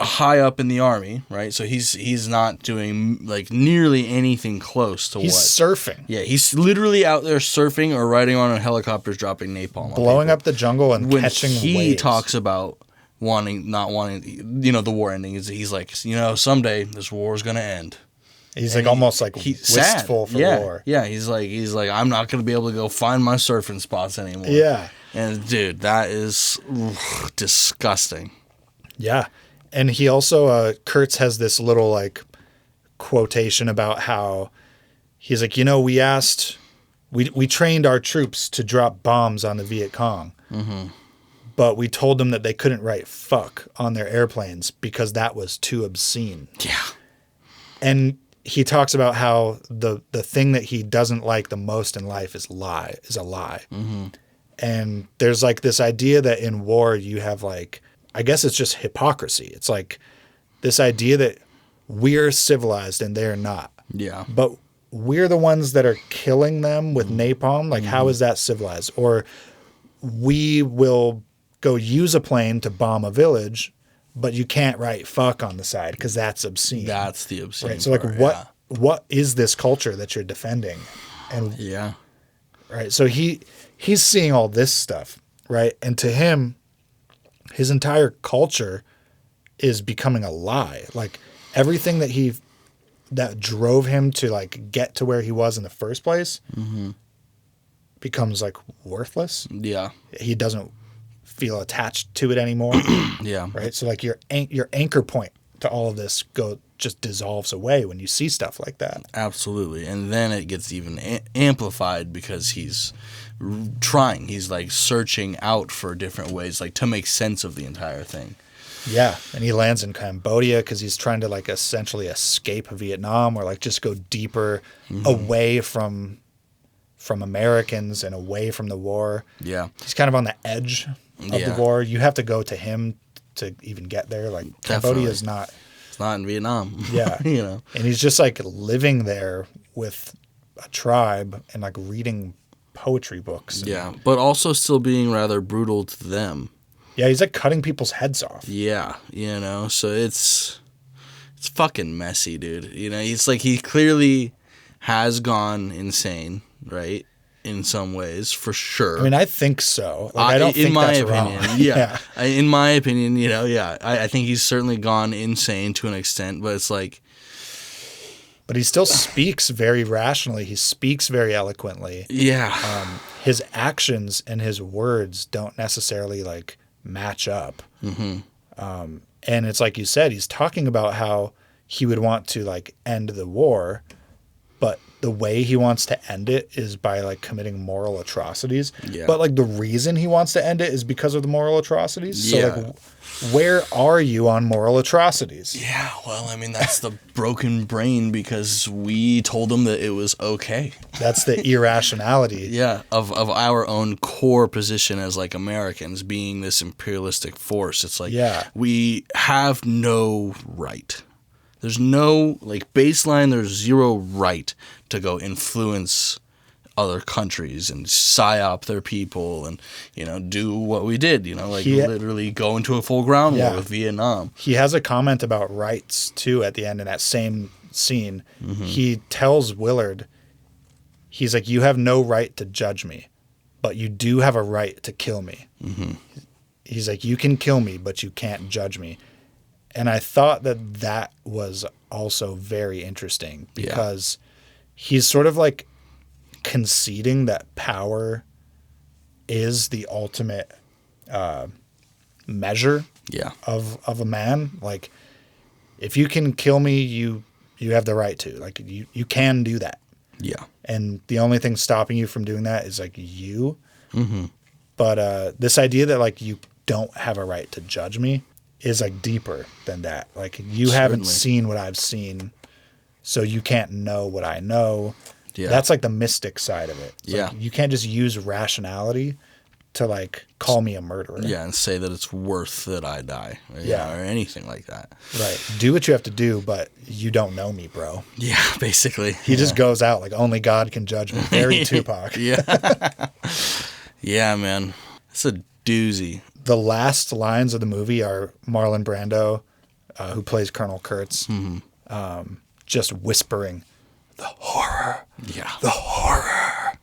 high up in the army, right? So he's not doing like nearly anything close to He's surfing. Yeah, he's literally out there surfing or riding on helicopters, dropping napalm, blowing up the jungle and catching waves. He talks about not wanting, you know, the war ending. He's like, you know, someday this war is gonna end. He's like almost like wistful for war. Yeah, he's like, I'm not gonna be able to go find my surfing spots anymore. Yeah, and dude, that is disgusting. Yeah. And he also, Kurtz has this little like quotation about how he's like, you know, we trained our troops to drop bombs on the Viet Cong, but we told them that they couldn't write fuck on their airplanes because that was too obscene. Yeah. And he talks about how the thing that he doesn't like the most in life is a lie. And there's like this idea that in war you have like, I guess it's just hypocrisy. It's like this idea that we're civilized and they're not. Yeah. But we're the ones that are killing them with napalm. Like, how is that civilized? Or we will go use a plane to bomb a village, but you can't write fuck on the side because that's obscene. That's the obscene right? So, part, like, what is this culture that you're defending? And right. So he's seeing all this stuff, right? And to him, his entire culture is becoming a lie. Like everything that drove him to like get to where he was in the first place becomes like worthless. Yeah. He doesn't feel attached to it anymore. Yeah. Right. So like your anchor point to all of this just dissolves away when you see stuff like that. Absolutely. And then it gets even amplified because he's trying. He's like searching out for different ways like to make sense of the entire thing. Yeah. And he lands in Cambodia because he's trying to like essentially escape Vietnam or like just go deeper away from Americans and away from the war. Yeah. He's kind of on the edge of the war. You have to go to him to even get there. Like Cambodia is not. It's not in Vietnam. Yeah. You know. And he's just like living there with a tribe and like reading poetry books. Yeah. But also still being rather brutal to them. Yeah. He's like cutting people's heads off. Yeah. You know, so it's fucking messy, dude. You know, it's like he clearly has gone insane, right? In some ways, for sure. I mean, I think so. Like, I don't think that's wrong. Yeah. In my opinion, you know, I think he's certainly gone insane to an extent, but it's like... But he still speaks very rationally. He speaks very eloquently. Yeah. His actions and his words don't necessarily, like, match up. And it's like you said, he's talking about how he would want to, like, end the war, but the way he wants to end it is by like committing moral atrocities. Yeah. But like the reason he wants to end it is because of the moral atrocities. So like where are you on moral atrocities? Yeah, well, I mean that's the broken brain because we told him that it was okay. That's the irrationality. Yeah, of our own core position as like Americans being this imperialistic force. It's like we have no right. There's no, like, baseline, there's zero right to go influence other countries and psyop their people and, you know, do what we did, you know, like literally go into a full ground war with Vietnam. He has a comment about rights, too, at the end in that same scene, he tells Willard, he's like, you have no right to judge me, but you do have a right to kill me. He's like, you can kill me, but you can't judge me. And I thought that was also very interesting because he's sort of like conceding that power is the ultimate measure of a man. Like, if you can kill me, you have the right to. Like, you can do that. Yeah. And the only thing stopping you from doing that is like you. But this idea that like you don't have a right to judge me is like deeper than that. Like, you haven't seen what I've seen, so you can't know what I know. Yeah. That's like the mystic side of it. It's like, you can't just use rationality to like call me a murderer. Yeah, and say that it's worth that I die. Or anything like that. Right. Do what you have to do, but you don't know me, bro. Yeah, basically. He just goes out like, only God can judge me. Very Tupac. Yeah, man. It's a doozy. The last lines of the movie are Marlon Brando, who plays Colonel Kurtz, just whispering, "The horror. Yeah. The horror."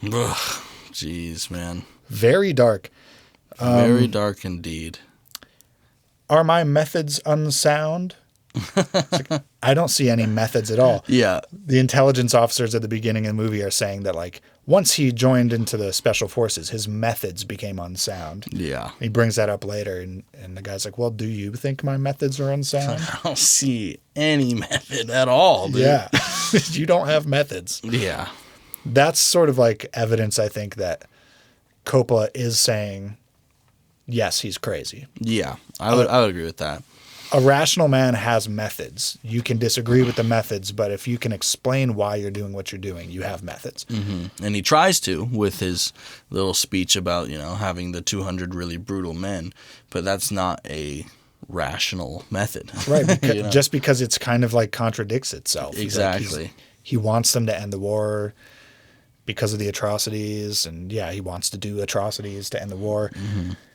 Ugh. Jeez, man. Very dark. Very dark indeed. Are my methods unsound? Like, I don't see any methods at all. Yeah. The intelligence officers at the beginning of the movie are saying that, like, once he joined into the special forces, his methods became unsound. Yeah. He brings that up later, and the guy's like, well, do you think my methods are unsound? I don't see any method at all, dude. Yeah. You don't have methods. Yeah. That's sort of like evidence, I think, that Coppola is saying, yes, he's crazy. Yeah, I would agree with that. A rational man has methods. You can disagree with the methods, but if you can explain why you're doing what you're doing, you have methods. And he tries to with his little speech about, having the 200 really brutal men, but that's not a rational method. Right, because, just because it's kind of like contradicts itself. Exactly. Like he wants them to end the war because of the atrocities, and he wants to do atrocities to end the war.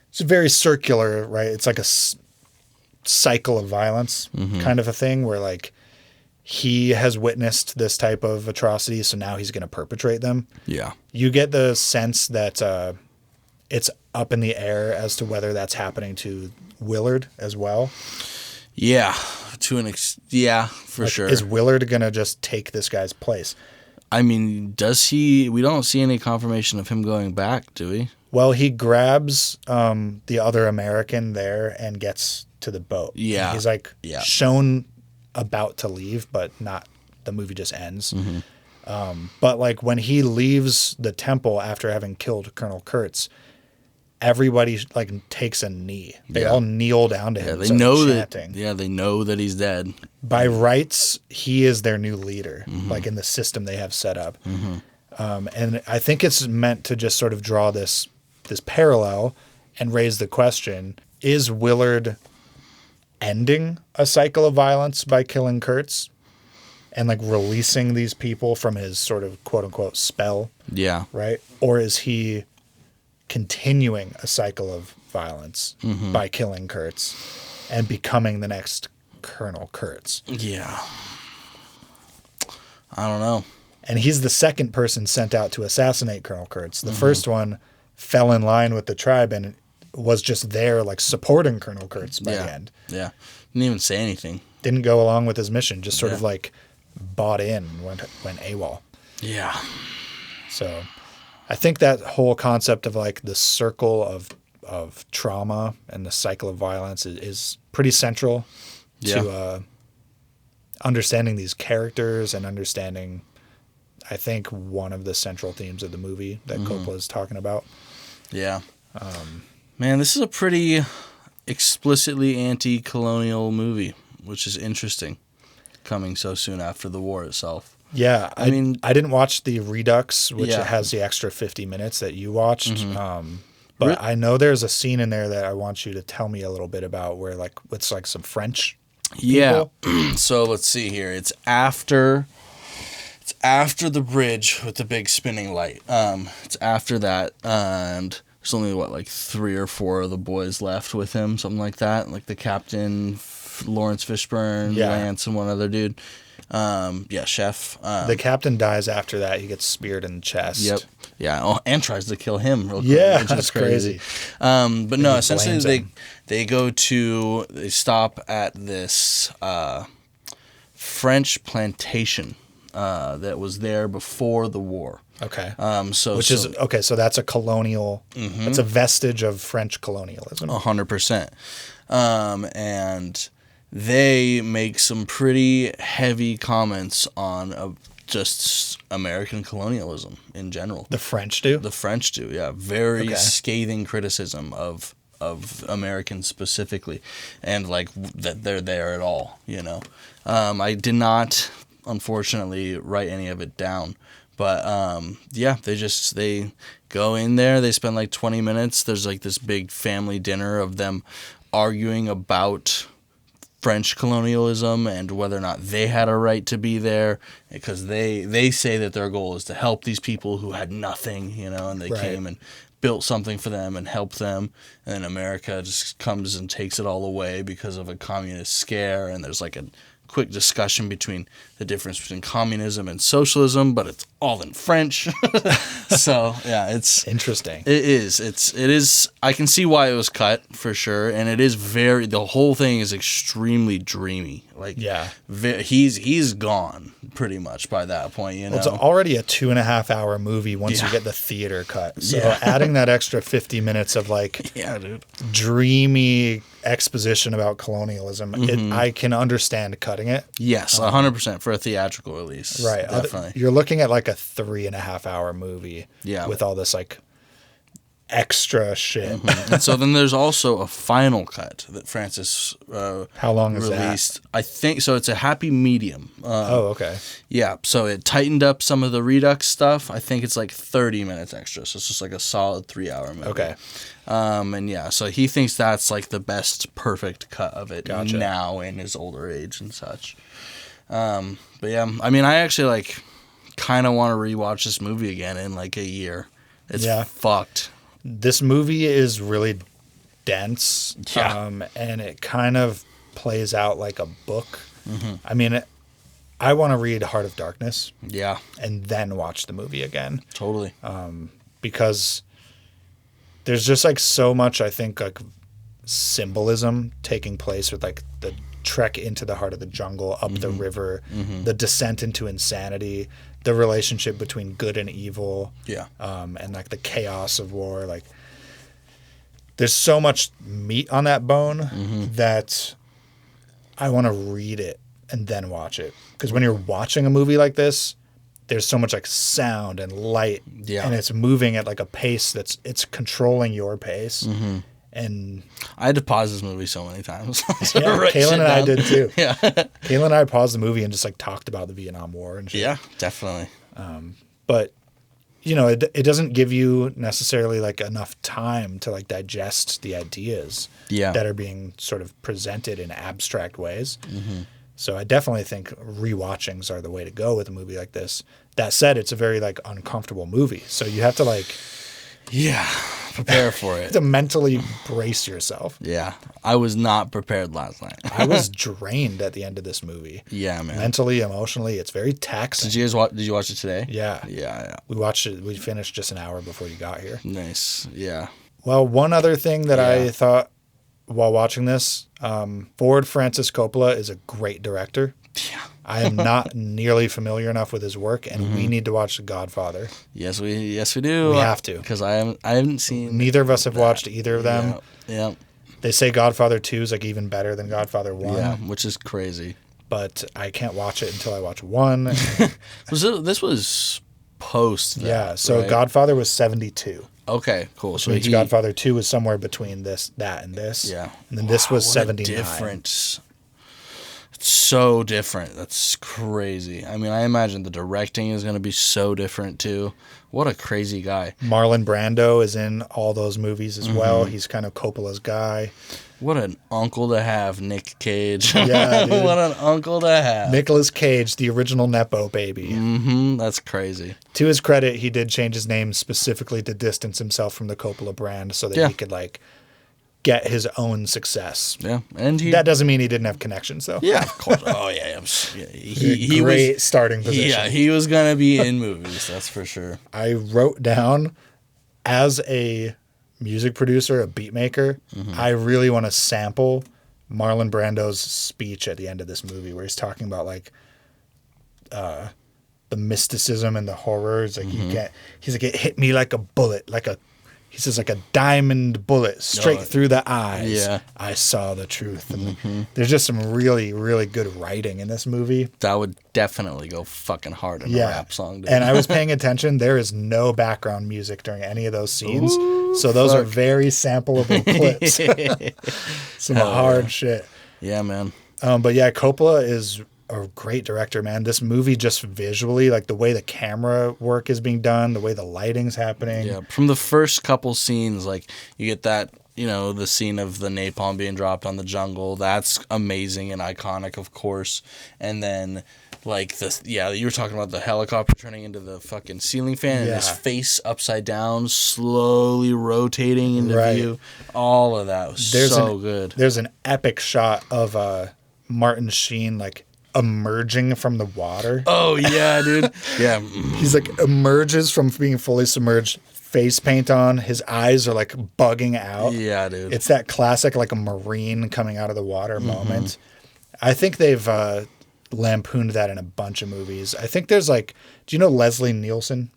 It's very circular, right? It's like a cycle of violence kind of a thing where like he has witnessed this type of atrocity, so now he's going to perpetrate them. Yeah. You get the sense that it's up in the air as to whether that's happening to Willard as well. Yeah, for sure. Is Willard going to just take this guy's place? I mean, does he? We don't see any confirmation of him going back, do we? Well, he grabs the other American there and gets to the boat. Yeah. He's like shown about to leave, but not. The movie just ends. But like when he leaves the temple after having killed Colonel Kurtz, everybody like takes a knee. They all kneel down to him. They know chanting. They know that he's dead. By rights, he is their new leader, like in the system they have set up. And I think it's meant to just sort of draw this parallel and raise the question, is Willard ending a cycle of violence by killing Kurtz and like releasing these people from his sort of quote unquote spell? Yeah. Right? Or is he continuing a cycle of violence by killing Kurtz and becoming the next Colonel Kurtz? Yeah. I don't know. And he's the second person sent out to assassinate Colonel Kurtz. The first one fell in line with the tribe and was just there like supporting Colonel Kurtz by the end. Yeah. Didn't even say anything. Didn't go along with his mission, just sort of like bought in and went AWOL. Yeah. So I think that whole concept of like the circle of trauma and the cycle of violence is pretty central to understanding these characters and understanding, I think, one of the central themes of the movie that Coppola is talking about. Yeah. Man, this is a pretty explicitly anti-colonial movie, which is interesting, coming so soon after the war itself. Yeah, I mean, I didn't watch the Redux, which has the extra 50 minutes that you watched. But I know there's a scene in there that I want you to tell me a little bit about where like it's like some French people. So let's see here. It's after the bridge with the big spinning light. It's after that, and there's only like 3 or 4 of the boys left with him, something like that. Like the captain, Lawrence Fishburne, Yeah. Lance, and one other dude. Chef. The captain dies after that. He gets speared in the chest. Yep. Yeah. Oh, and tries to kill him real quick. Yeah, which is that's crazy. But no, he essentially blames they stop at this French plantation that was there before the war. Okay. So that's a colonial. It's a vestige of French colonialism. 100%. And they make some pretty heavy comments on just American colonialism in general. The French do? The French do, yeah. Very scathing criticism of Americans specifically, and like that they're there at all, you know. I did not, unfortunately, write any of it down, but they go in there. They spend like 20 minutes. There's like this big family dinner of them arguing about French colonialism and whether or not they had a right to be there, because they say that their goal is to help these people who had nothing, you know, and they came and built something for them and helped them, and then America just comes and takes it all away because of a communist scare. And there's like a quick discussion between the difference between communism and socialism, but it's all in French. So yeah, it's interesting. It is. I can see why it was cut for sure, and it is the whole thing is extremely dreamy. Like, yeah, he's gone pretty much by that point. You know, it's already a 2.5 hour movie once you get the theater cut. So adding that extra 50 minutes of like, dreamy exposition about colonialism, I can understand cutting it. Yes, 100% for a theatrical release. Right, definitely. You're looking at like a 3.5 hour movie. Yeah, with all this like extra shit. And so then there's also a final cut that Francis how long is released. that? I think so. It's a happy medium. Okay. Yeah, so it tightened up some of the Redux stuff. I think it's like 30 minutes extra, so it's just like a solid 3-hour movie. Okay. And yeah, so he thinks that's like the best perfect cut of it now in his older age and such. But yeah, I mean, I actually like kind of want to rewatch this movie again in like a year. It's fucked. This movie is really dense, and it kind of plays out like a book. I mean, I want to read Heart of Darkness, and then watch the movie again. Totally, because there's just like so much, I think, like symbolism taking place with like the trek into the heart of the jungle, up the river, the descent into insanity, the relationship between good and evil, and like the chaos of war. Like, there's so much meat on that bone that I want to read it and then watch it. Because when you're watching a movie like this, there's so much like sound and light, and it's moving at like a pace it's controlling your pace. And I had to pause this movie so many times. Kaylin and I did too. Yeah, Kaylin and I paused the movie and just like talked about the Vietnam War and shit. Yeah, definitely. But you know, it doesn't give you necessarily like enough time to like digest the ideas that are being sort of presented in abstract ways. So I definitely think rewatchings are the way to go with a movie like this. That said, it's a very like uncomfortable movie, so you have to like prepare for it. To mentally brace yourself. Yeah. I was not prepared last night. I was drained at the end of this movie. Yeah, man. Mentally, emotionally, it's very taxing. Did you watch it today? Yeah. Yeah. We watched it. We finished just an hour before you got here. Nice. Yeah. Well, one other thing that I thought while watching this, Ford Francis Coppola is a great director. Yeah. I am not nearly familiar enough with his work, and we need to watch The Godfather. Yes, we do. We have to, because I haven't seen. Neither of us have watched either of them. Yeah. They say Godfather 2 is like even better than Godfather 1. Yeah, which is crazy. But I can't watch it until I watch 1. This was post that, yeah, so right? Godfather was 72. Okay, cool. So Godfather 2 was somewhere between that and this. Yeah. And then this was 79. Different. It's so different. That's crazy. I mean, I imagine the directing is going to be so different too. What a crazy guy. Marlon Brando is in all those movies as well. He's kind of Coppola's guy. What an uncle to have, Nick Cage. Yeah, dude. What an uncle to have. Nicolas Cage, the original Nepo baby. That's crazy. To his credit, he did change his name specifically to distance himself from the Coppola brand so that he could like get his own success. Yeah, and that doesn't mean he didn't have connections, though. Yeah, of course. Oh yeah, he Great was starting position. Yeah, he was gonna be in movies. That's for sure. I wrote down, as a music producer, a beat maker, I really want to sample Marlon Brando's speech at the end of this movie, where he's talking about like the mysticism and the horrors. Like he's like, it hit me like a bullet, he says, like a diamond bullet straight through the eyes. Yeah. I saw the truth. And there's just some really, really good writing in this movie. That would definitely go fucking hard in a rap song, dude. And I was paying attention. There is no background music during any of those scenes. So those are very sampleable clips. Some hard shit. Yeah, man. But yeah, Coppola is a great director, man. This movie, just visually, like the way the camera work is being done, the way the lighting's happening. Yeah, from the first couple scenes, like you get that, the scene of the napalm being dropped on the jungle. That's amazing and iconic, of course. And then, like you were talking about the helicopter turning into the fucking ceiling fan and his face upside down, slowly rotating into view. All of that was so good. There's an epic shot of Martin Sheen, like, emerging from the water. Oh yeah, dude. Yeah. He's like emerges from being fully submerged, face paint on, his eyes are like bugging out. Yeah, dude. It's that classic like a Marine coming out of the water moment. I think they've lampooned that in a bunch of movies. I think there's like, do you know Leslie Nielsen?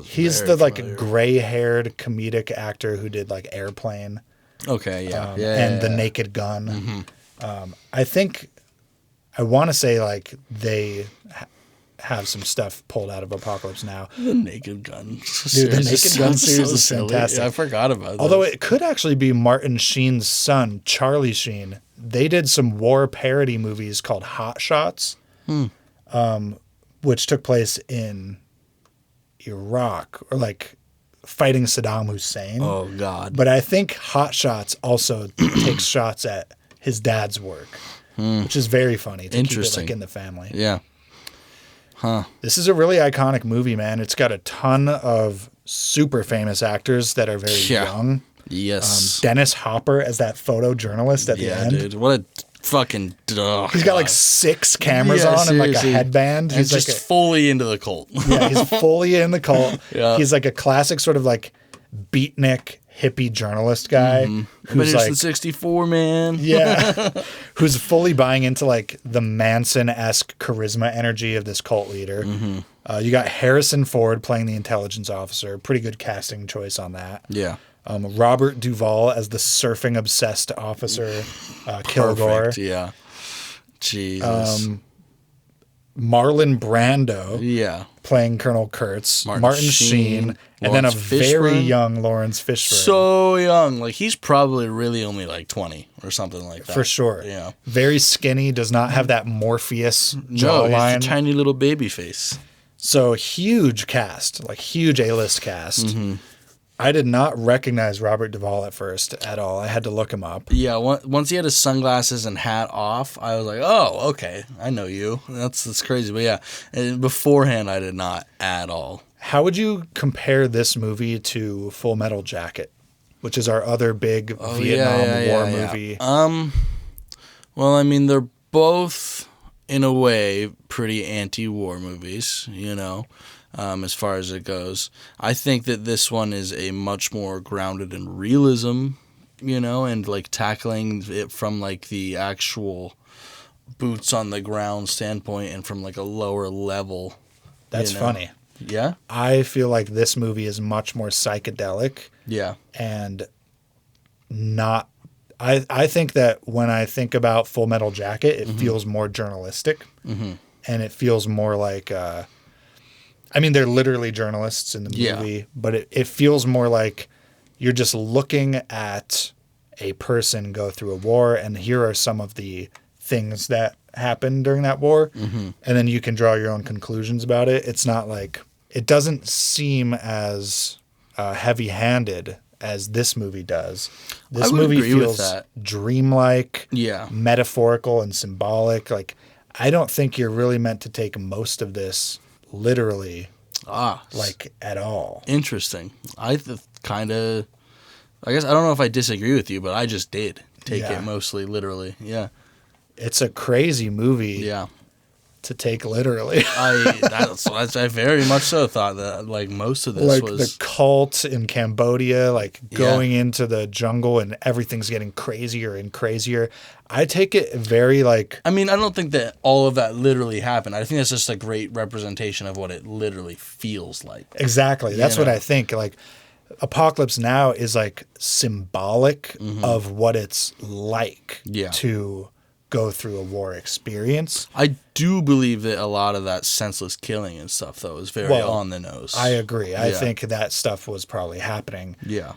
He's the like gray-haired comedic actor who did like Airplane. Okay, yeah. And The Naked Gun. I think I want to say like they have some stuff pulled out of Apocalypse Now. The Naked Gun. Dude, the Naked Gun series is fantastic. Yeah, I forgot about that. Although it could actually be Martin Sheen's son, Charlie Sheen. They did some war parody movies called Hot Shots, which took place in Iraq, or like fighting Saddam Hussein. Oh, God. But I think Hot Shots also takes shots at his dad's work. Which is very funny to keep it like in the family. Yeah. Huh. This is a really iconic movie, man. It's got a ton of super famous actors that are very young. Yes. Dennis Hopper as that photojournalist at the end. Yeah, dude. What a fucking... He's got like 6 cameras on and like a headband. He's just like fully into the cult. Yeah, he's fully in the cult. Yeah. He's like a classic sort of like beatnik hippie journalist guy who's like 64, man. Yeah. Who's fully buying into like the Manson-esque charisma energy of this cult leader. You got Harrison Ford playing the intelligence officer. Pretty good casting choice on that. Yeah. Robert Duvall as the surfing obsessed officer, Kilgore. Perfect, yeah. Jesus. Marlon Brando. Yeah. Playing Colonel Kurtz. Martin Sheen. And then a very young Lawrence Fishburne. So young. Like, he's probably really only like 20 or something like that. For sure. Yeah. Very skinny. Does not have that Morpheus jawline. No, he's a tiny little baby face. So huge cast. Like, huge A-list cast. I did not recognize Robert Duvall at first at all. I had to look him up. Yeah, once he had his sunglasses and hat off, I was like, oh, okay, I know you. That's crazy. But yeah, and beforehand, I did not at all. How would you compare this movie to Full Metal Jacket, which is our other big Vietnam War movie? Well, I mean, they're both, in a way, pretty anti-war movies, as far as it goes. I think that this one is a much more grounded in realism, and like tackling it from like the actual boots on the ground standpoint and from like a lower level. That's funny. Yeah? I feel like this movie is much more psychedelic. Yeah. And not... I think that when I think about Full Metal Jacket, it feels more journalistic. And it feels more like... I mean, they're literally journalists in the movie, but it feels more like you're just looking at a person go through a war, and here are some of the things that happened during that war, and then you can draw your own conclusions about it. It's not like... It doesn't seem as heavy-handed as this movie does. This movie feels dreamlike, metaphorical, and symbolic. Like, I don't think you're really meant to take most of this literally, like, at all. Interesting. I kind of I guess I don't know if I disagree with you, but I just did take Yeah. it mostly literally. Yeah. It's a crazy movie Yeah. to take literally. I very much so thought that like most of this Like was the cult in Cambodia, like Yeah. going into the jungle and everything's getting crazier and crazier. I take it very like, I mean, I don't think that all of that literally happened. I think that's just a great representation of what it literally feels like. exactly. That's what know? I think. Like Apocalypse Now is like symbolic of what it's like Yeah. to go through a war experience. I do believe that a lot of that senseless killing and stuff, though, is very Well, on the nose. I agree. I Yeah. think that stuff was probably happening. Yeah.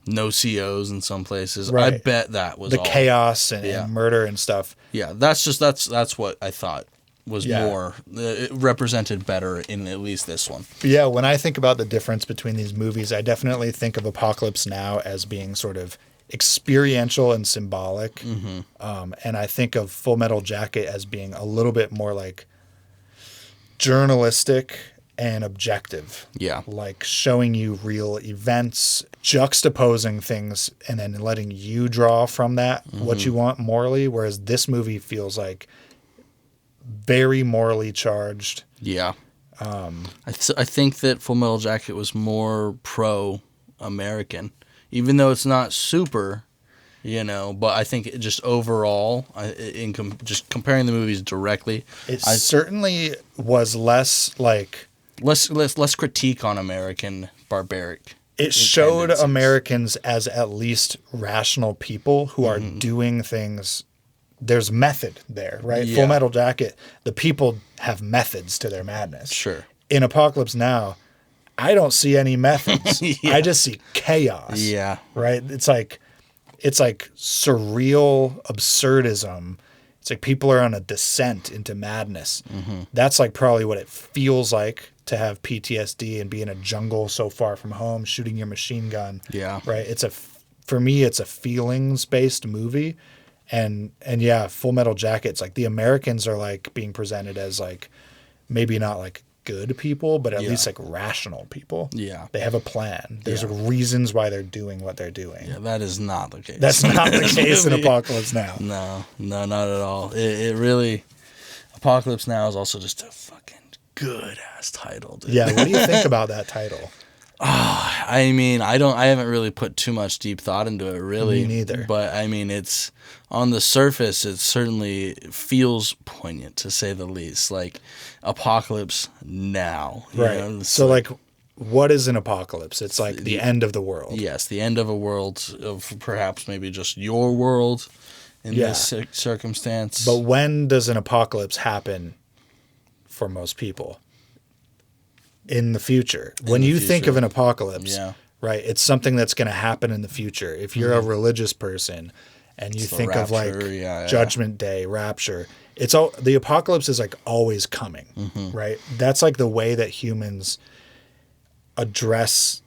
No COs in some places. I Right. bet that was The all. chaos and, Yeah. and murder and stuff. Yeah, that's what I thought was Yeah. more it represented better in at least this one. But yeah, when I think about the difference between these movies, I definitely think of Apocalypse Now as being sort of experiential and symbolic. And I think of Full Metal Jacket as being a little bit more like journalistic and objective. Yeah. Like showing you real events, juxtaposing things, and then letting you draw from that what you want morally. Whereas this movie feels like very morally charged. Yeah. I think that Full Metal Jacket was more pro-American, even though it's not super, but I think it just overall, just comparing the movies directly, It certainly was less like less critique on American barbaric. it showed tendencies. Americans as at least rational people who are doing things. There's method there, right? Yeah. Full Metal Jacket, the people have methods to their madness. Sure. In Apocalypse Now, I don't see any methods. Yeah. I just see chaos. Yeah. Right? It's like surreal absurdism. It's like people are on a descent into madness. That's like probably what it feels like to have PTSD and be in a jungle so far from home, shooting your machine gun. Yeah. Right? For me, it's a feelings-based movie. And yeah, Full Metal Jacket, it's like the Americans are like being presented as like maybe not like good people, but at Yeah. least like rational people. Yeah. They have a plan. There's Yeah. reasons why they're doing what they're doing. Yeah, that is not the case. That's not the case in movie. Apocalypse Now. No, not at all. It really, Apocalypse Now is also just a fucking good ass title, dude. Yeah, what do you think about that title? I mean, I haven't really put too much deep thought into it, really. Me neither. But I mean, it's on the surface, it certainly feels poignant to say the least. Like Apocalypse Now, you Right. know? It's So like what is an apocalypse? It's like the end of the world. yes, the end of a world, of perhaps maybe just your world in Yeah. this circumstance. But when does an apocalypse happen for most people? In the future. When the you think future. of an apocalypse, Yeah. right, it's something that's going to happen in the future. If you're a religious person and you It's the think of like rapture, yeah. Judgment Day, rapture, it's all the apocalypse is like always coming, right? That's like the way that humans address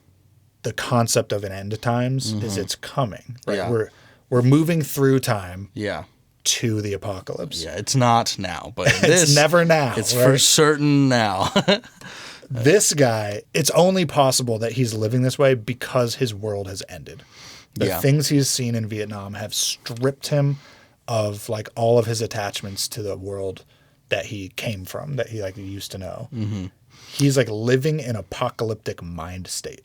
the concept of an end of times is it's coming, right? Yeah. We're moving through time Yeah. to the apocalypse. Yeah, it's not now, but It's never now. It's right? for certain now. This guy, it's only possible that he's living this way because his world has ended. The Yeah. things he's seen in Vietnam have stripped him of like all of his attachments to the world that he came from, that he like used to know. Mm-hmm. He's like living in apocalyptic mind state.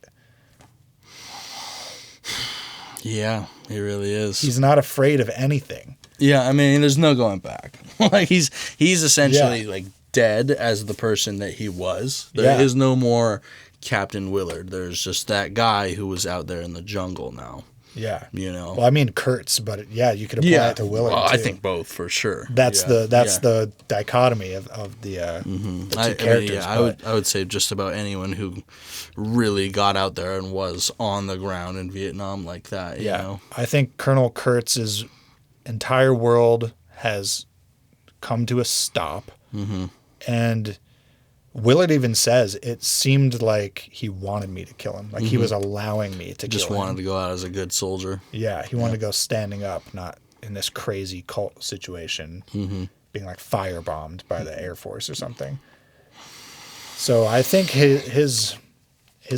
Yeah, he really is. He's not afraid of anything. Yeah, I mean, there's no going back. Like he's essentially Yeah. like dead as the person that he was. There is Yeah. no more Captain Willard. There's just that guy who was out there in the jungle now. Yeah. You know. Well, I mean Kurtz, but yeah, you could apply it to Willard. Well, I too. think both for sure. That's Yeah, the dichotomy of the two characters. I would say just about anyone who really got out there and was on the ground in Vietnam like that. You know. I think Colonel Kurtz's entire world has come to a stop, and Willard even says it seemed like he wanted me to kill him, like he was allowing me to Just kill wanted him. to go out as a good soldier. Yeah, he wanted to go standing up, not in this crazy cult situation, being like firebombed by the Air Force or something. So I think his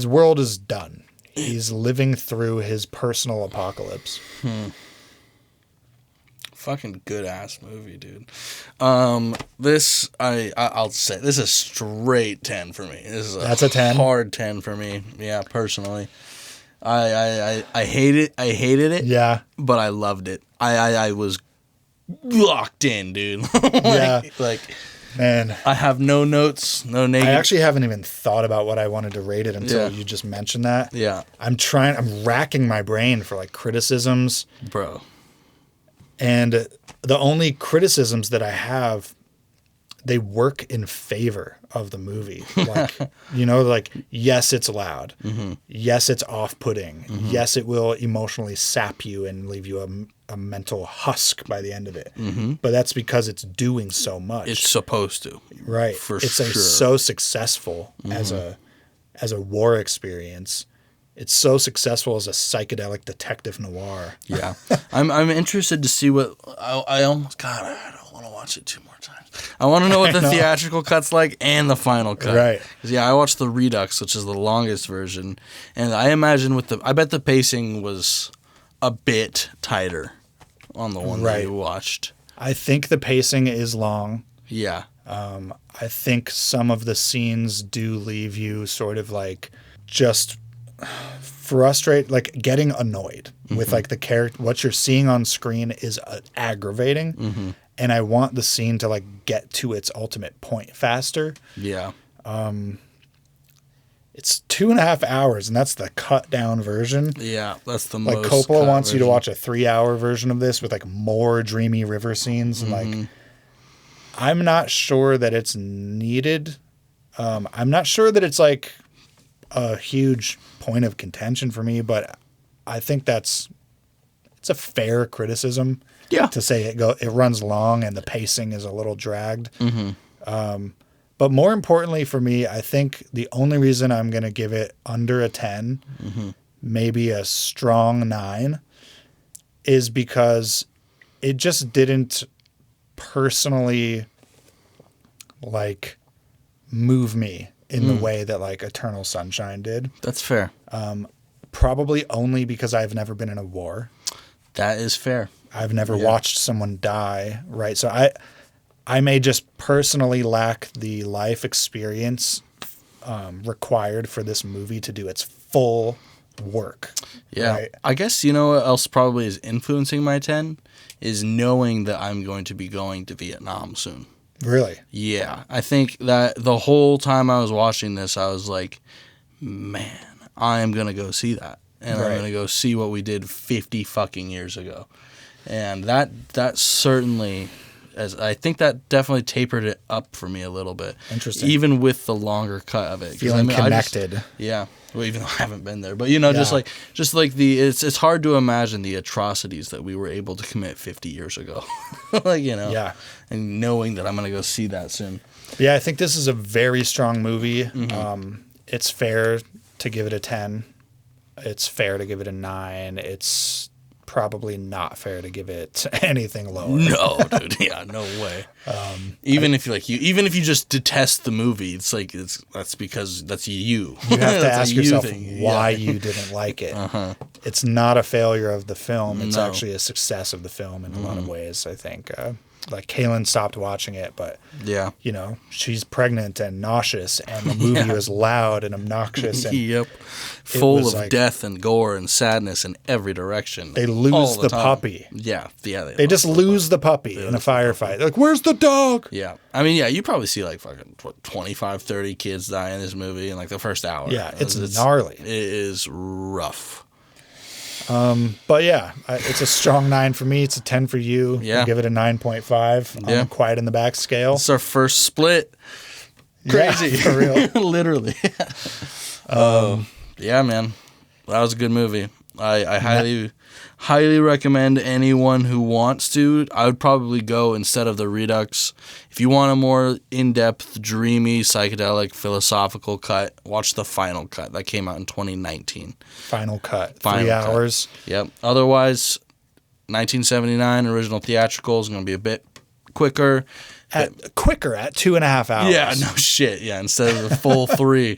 world is done. He's living through his personal apocalypse. Fucking good ass movie, dude. This I'll say this is a straight 10 for me. That's a 10? Hard 10 for me. Yeah, personally. I hate it. I hated it. Yeah. But I loved it. I was locked in, dude. Yeah. Like, man, I have no notes, no negative. I actually haven't even thought about what I wanted to rate it until you just mentioned that. Yeah. I'm racking my brain for like criticisms. Bro. And the only criticisms that I have, they work in favor of the movie. Like, like, yes, it's loud. Mm-hmm. Yes, it's off-putting. Mm-hmm. Yes, it will emotionally sap you and leave you a mental husk by the end of it. Mm-hmm. But that's because it's doing so much. It's supposed to. Right. For it's sure. So successful as a war experience. It's so successful as a psychedelic detective noir. Yeah. I'm interested to see what I almost I don't want to watch it 2 more times. I want to know what the theatrical cut's like and the final cut. Right. Because I watched the Redux, which is the longest version, and I imagine I bet the pacing was a bit tighter on the one that you watched. I think the pacing is long. Yeah. I think some of the scenes do leave you sort of like just frustrated, like getting annoyed with like the character. What you're seeing on screen is aggravating, and I want the scene to like get to its ultimate point faster. Yeah. It's 2.5 hours, and that's the cut down version. Yeah, that's the like most. Coppola wants version. you to watch a 3-hour version of this with like more dreamy river scenes, and like I'm not sure that it's needed. I'm not sure that it's like a huge point of contention for me, but I think it's a fair criticism. Yeah. To say it runs long and the pacing is a little dragged. But more importantly for me, I think the only reason I'm going to give it under a 10, maybe a strong 9, is because it just didn't personally like move me in the way that like Eternal Sunshine did. That's fair. Probably only because I've never been in a war. That is fair. I've never watched someone die, right? So I may just personally lack the life experience required for this movie to do its full work. Yeah. Right? I guess what else probably is influencing my 10 is knowing that I'm going to be going to Vietnam soon. Really? Yeah. I think that the whole time I was watching this, I was like, man, I am going to go see that. And I'm going to go see what we did 50 fucking years ago. And that certainly, I think that definitely tapered it up for me a little bit. Interesting. Even with the longer cut of it. Feeling connected. Yeah. Well, even though I haven't been there, but just like it's hard to imagine the atrocities that we were able to commit 50 years ago. Yeah. And knowing that I'm going to go see that soon. Yeah, I think this is a very strong movie. It's fair to give it a 10. It's fair to give it a 9. It's probably not fair to give it anything lower. No, dude. Yeah, no way. Even if you just detest the movie, it's like that's because that's you. You have to ask yourself why you didn't like it. It's not a failure of the film. It's actually a success of the film in a lot of ways, I think. Like Kaylin stopped watching it, but she's pregnant and nauseous, and the movie was loud and obnoxious. And full of death and gore and sadness in every direction. They lose the puppy. Yeah. They just lose the puppy in a firefight. Like, where's the dog? Yeah. I mean, you probably see like fucking 25, 30 kids die in this movie in like the first hour. Yeah, it's gnarly. It is rough. But yeah, it's a strong 9 for me. It's a 10 for you. Yeah. I'll give it a 9.5 on the Quiet in the Back scale. It's our first split. Crazy. Yeah, for real. Literally. Yeah, man. That was a good movie. I highly recommend anyone who wants to. I would probably go instead of the Redux. If you want a more in-depth, dreamy, psychedelic, philosophical cut, watch the final cut. That came out in 2019. Final cut. 3 hours. Yep. Otherwise, 1979 original theatrical is going to be a bit quicker. quicker at 2.5 hours. Yeah, no shit. Yeah, instead of the full 3.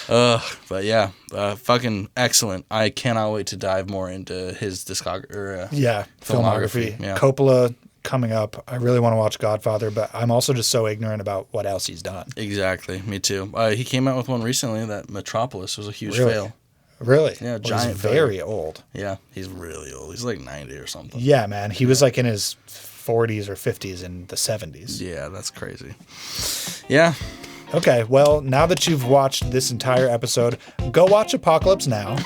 But yeah, fucking excellent. I cannot wait to dive more into his filmography. Yeah. Coppola coming up. I really want to watch Godfather, but I'm also just so ignorant about what else he's done. Exactly. Me too. He came out with one recently that Metropolis was a huge Really? fail. Really? Yeah, Well, giant he's very old. Yeah, he's really old. He's like 90 or something. Yeah, man. He was like in his 40s or 50s in the 70s. Yeah, that's crazy. Yeah. Okay, well, now that you've watched this entire episode, go watch Apocalypse Now.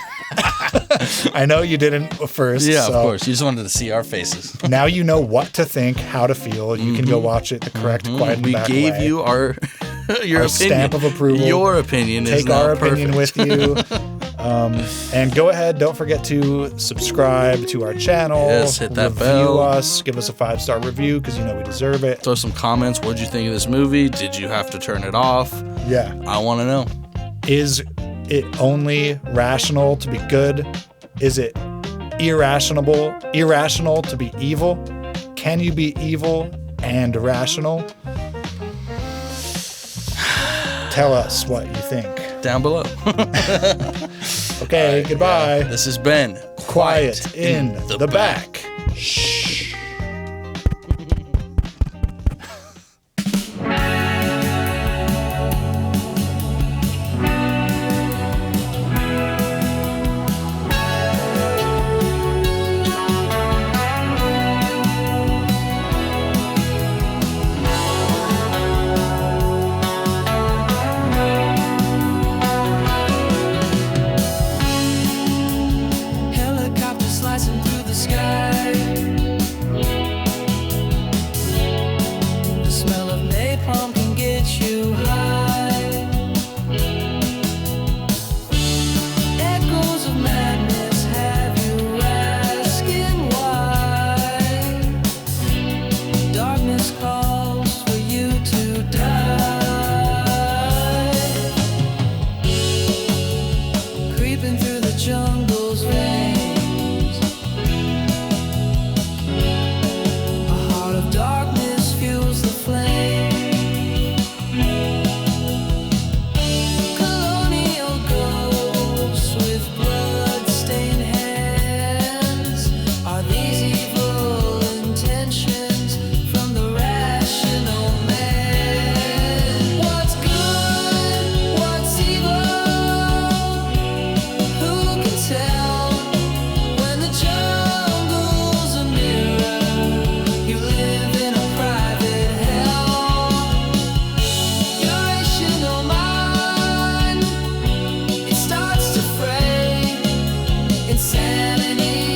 I know you didn't first. Yeah, so of course. You just wanted to see our faces. now you know what to think, how to feel. You can go watch it the correct, quiet, and We back gave way. you your opinion. Stamp of approval. Your opinion is Take now our opinion perfect. with you. And go ahead. Don't forget to subscribe to our channel. Yes, hit that review bell. us. Give us a 5-star review because you know we deserve it. Throw some comments. What did you think of this movie? Did you have to turn it off? Yeah. I want to know. Is it only rational to be good? Is it irrational to be evil? Can you be evil and rational? Tell us what you think. Down below. Okay, goodbye. This has been Quiet in the back. Shh. Helicopter slicing through the sky. The smell of napalm can get you high. Echoes of madness have you asking why. Darkness calls for you to die. Creeping through the jungle's veins, a heart of darkness fuels the flame. Colonial ghosts with blood-stained hands. Are these evil intentions from the rational man? What's good? What's evil? Who can tell when the jungle's a mirror? You live in a private hell. Your rational mind, it starts to fray. Insanity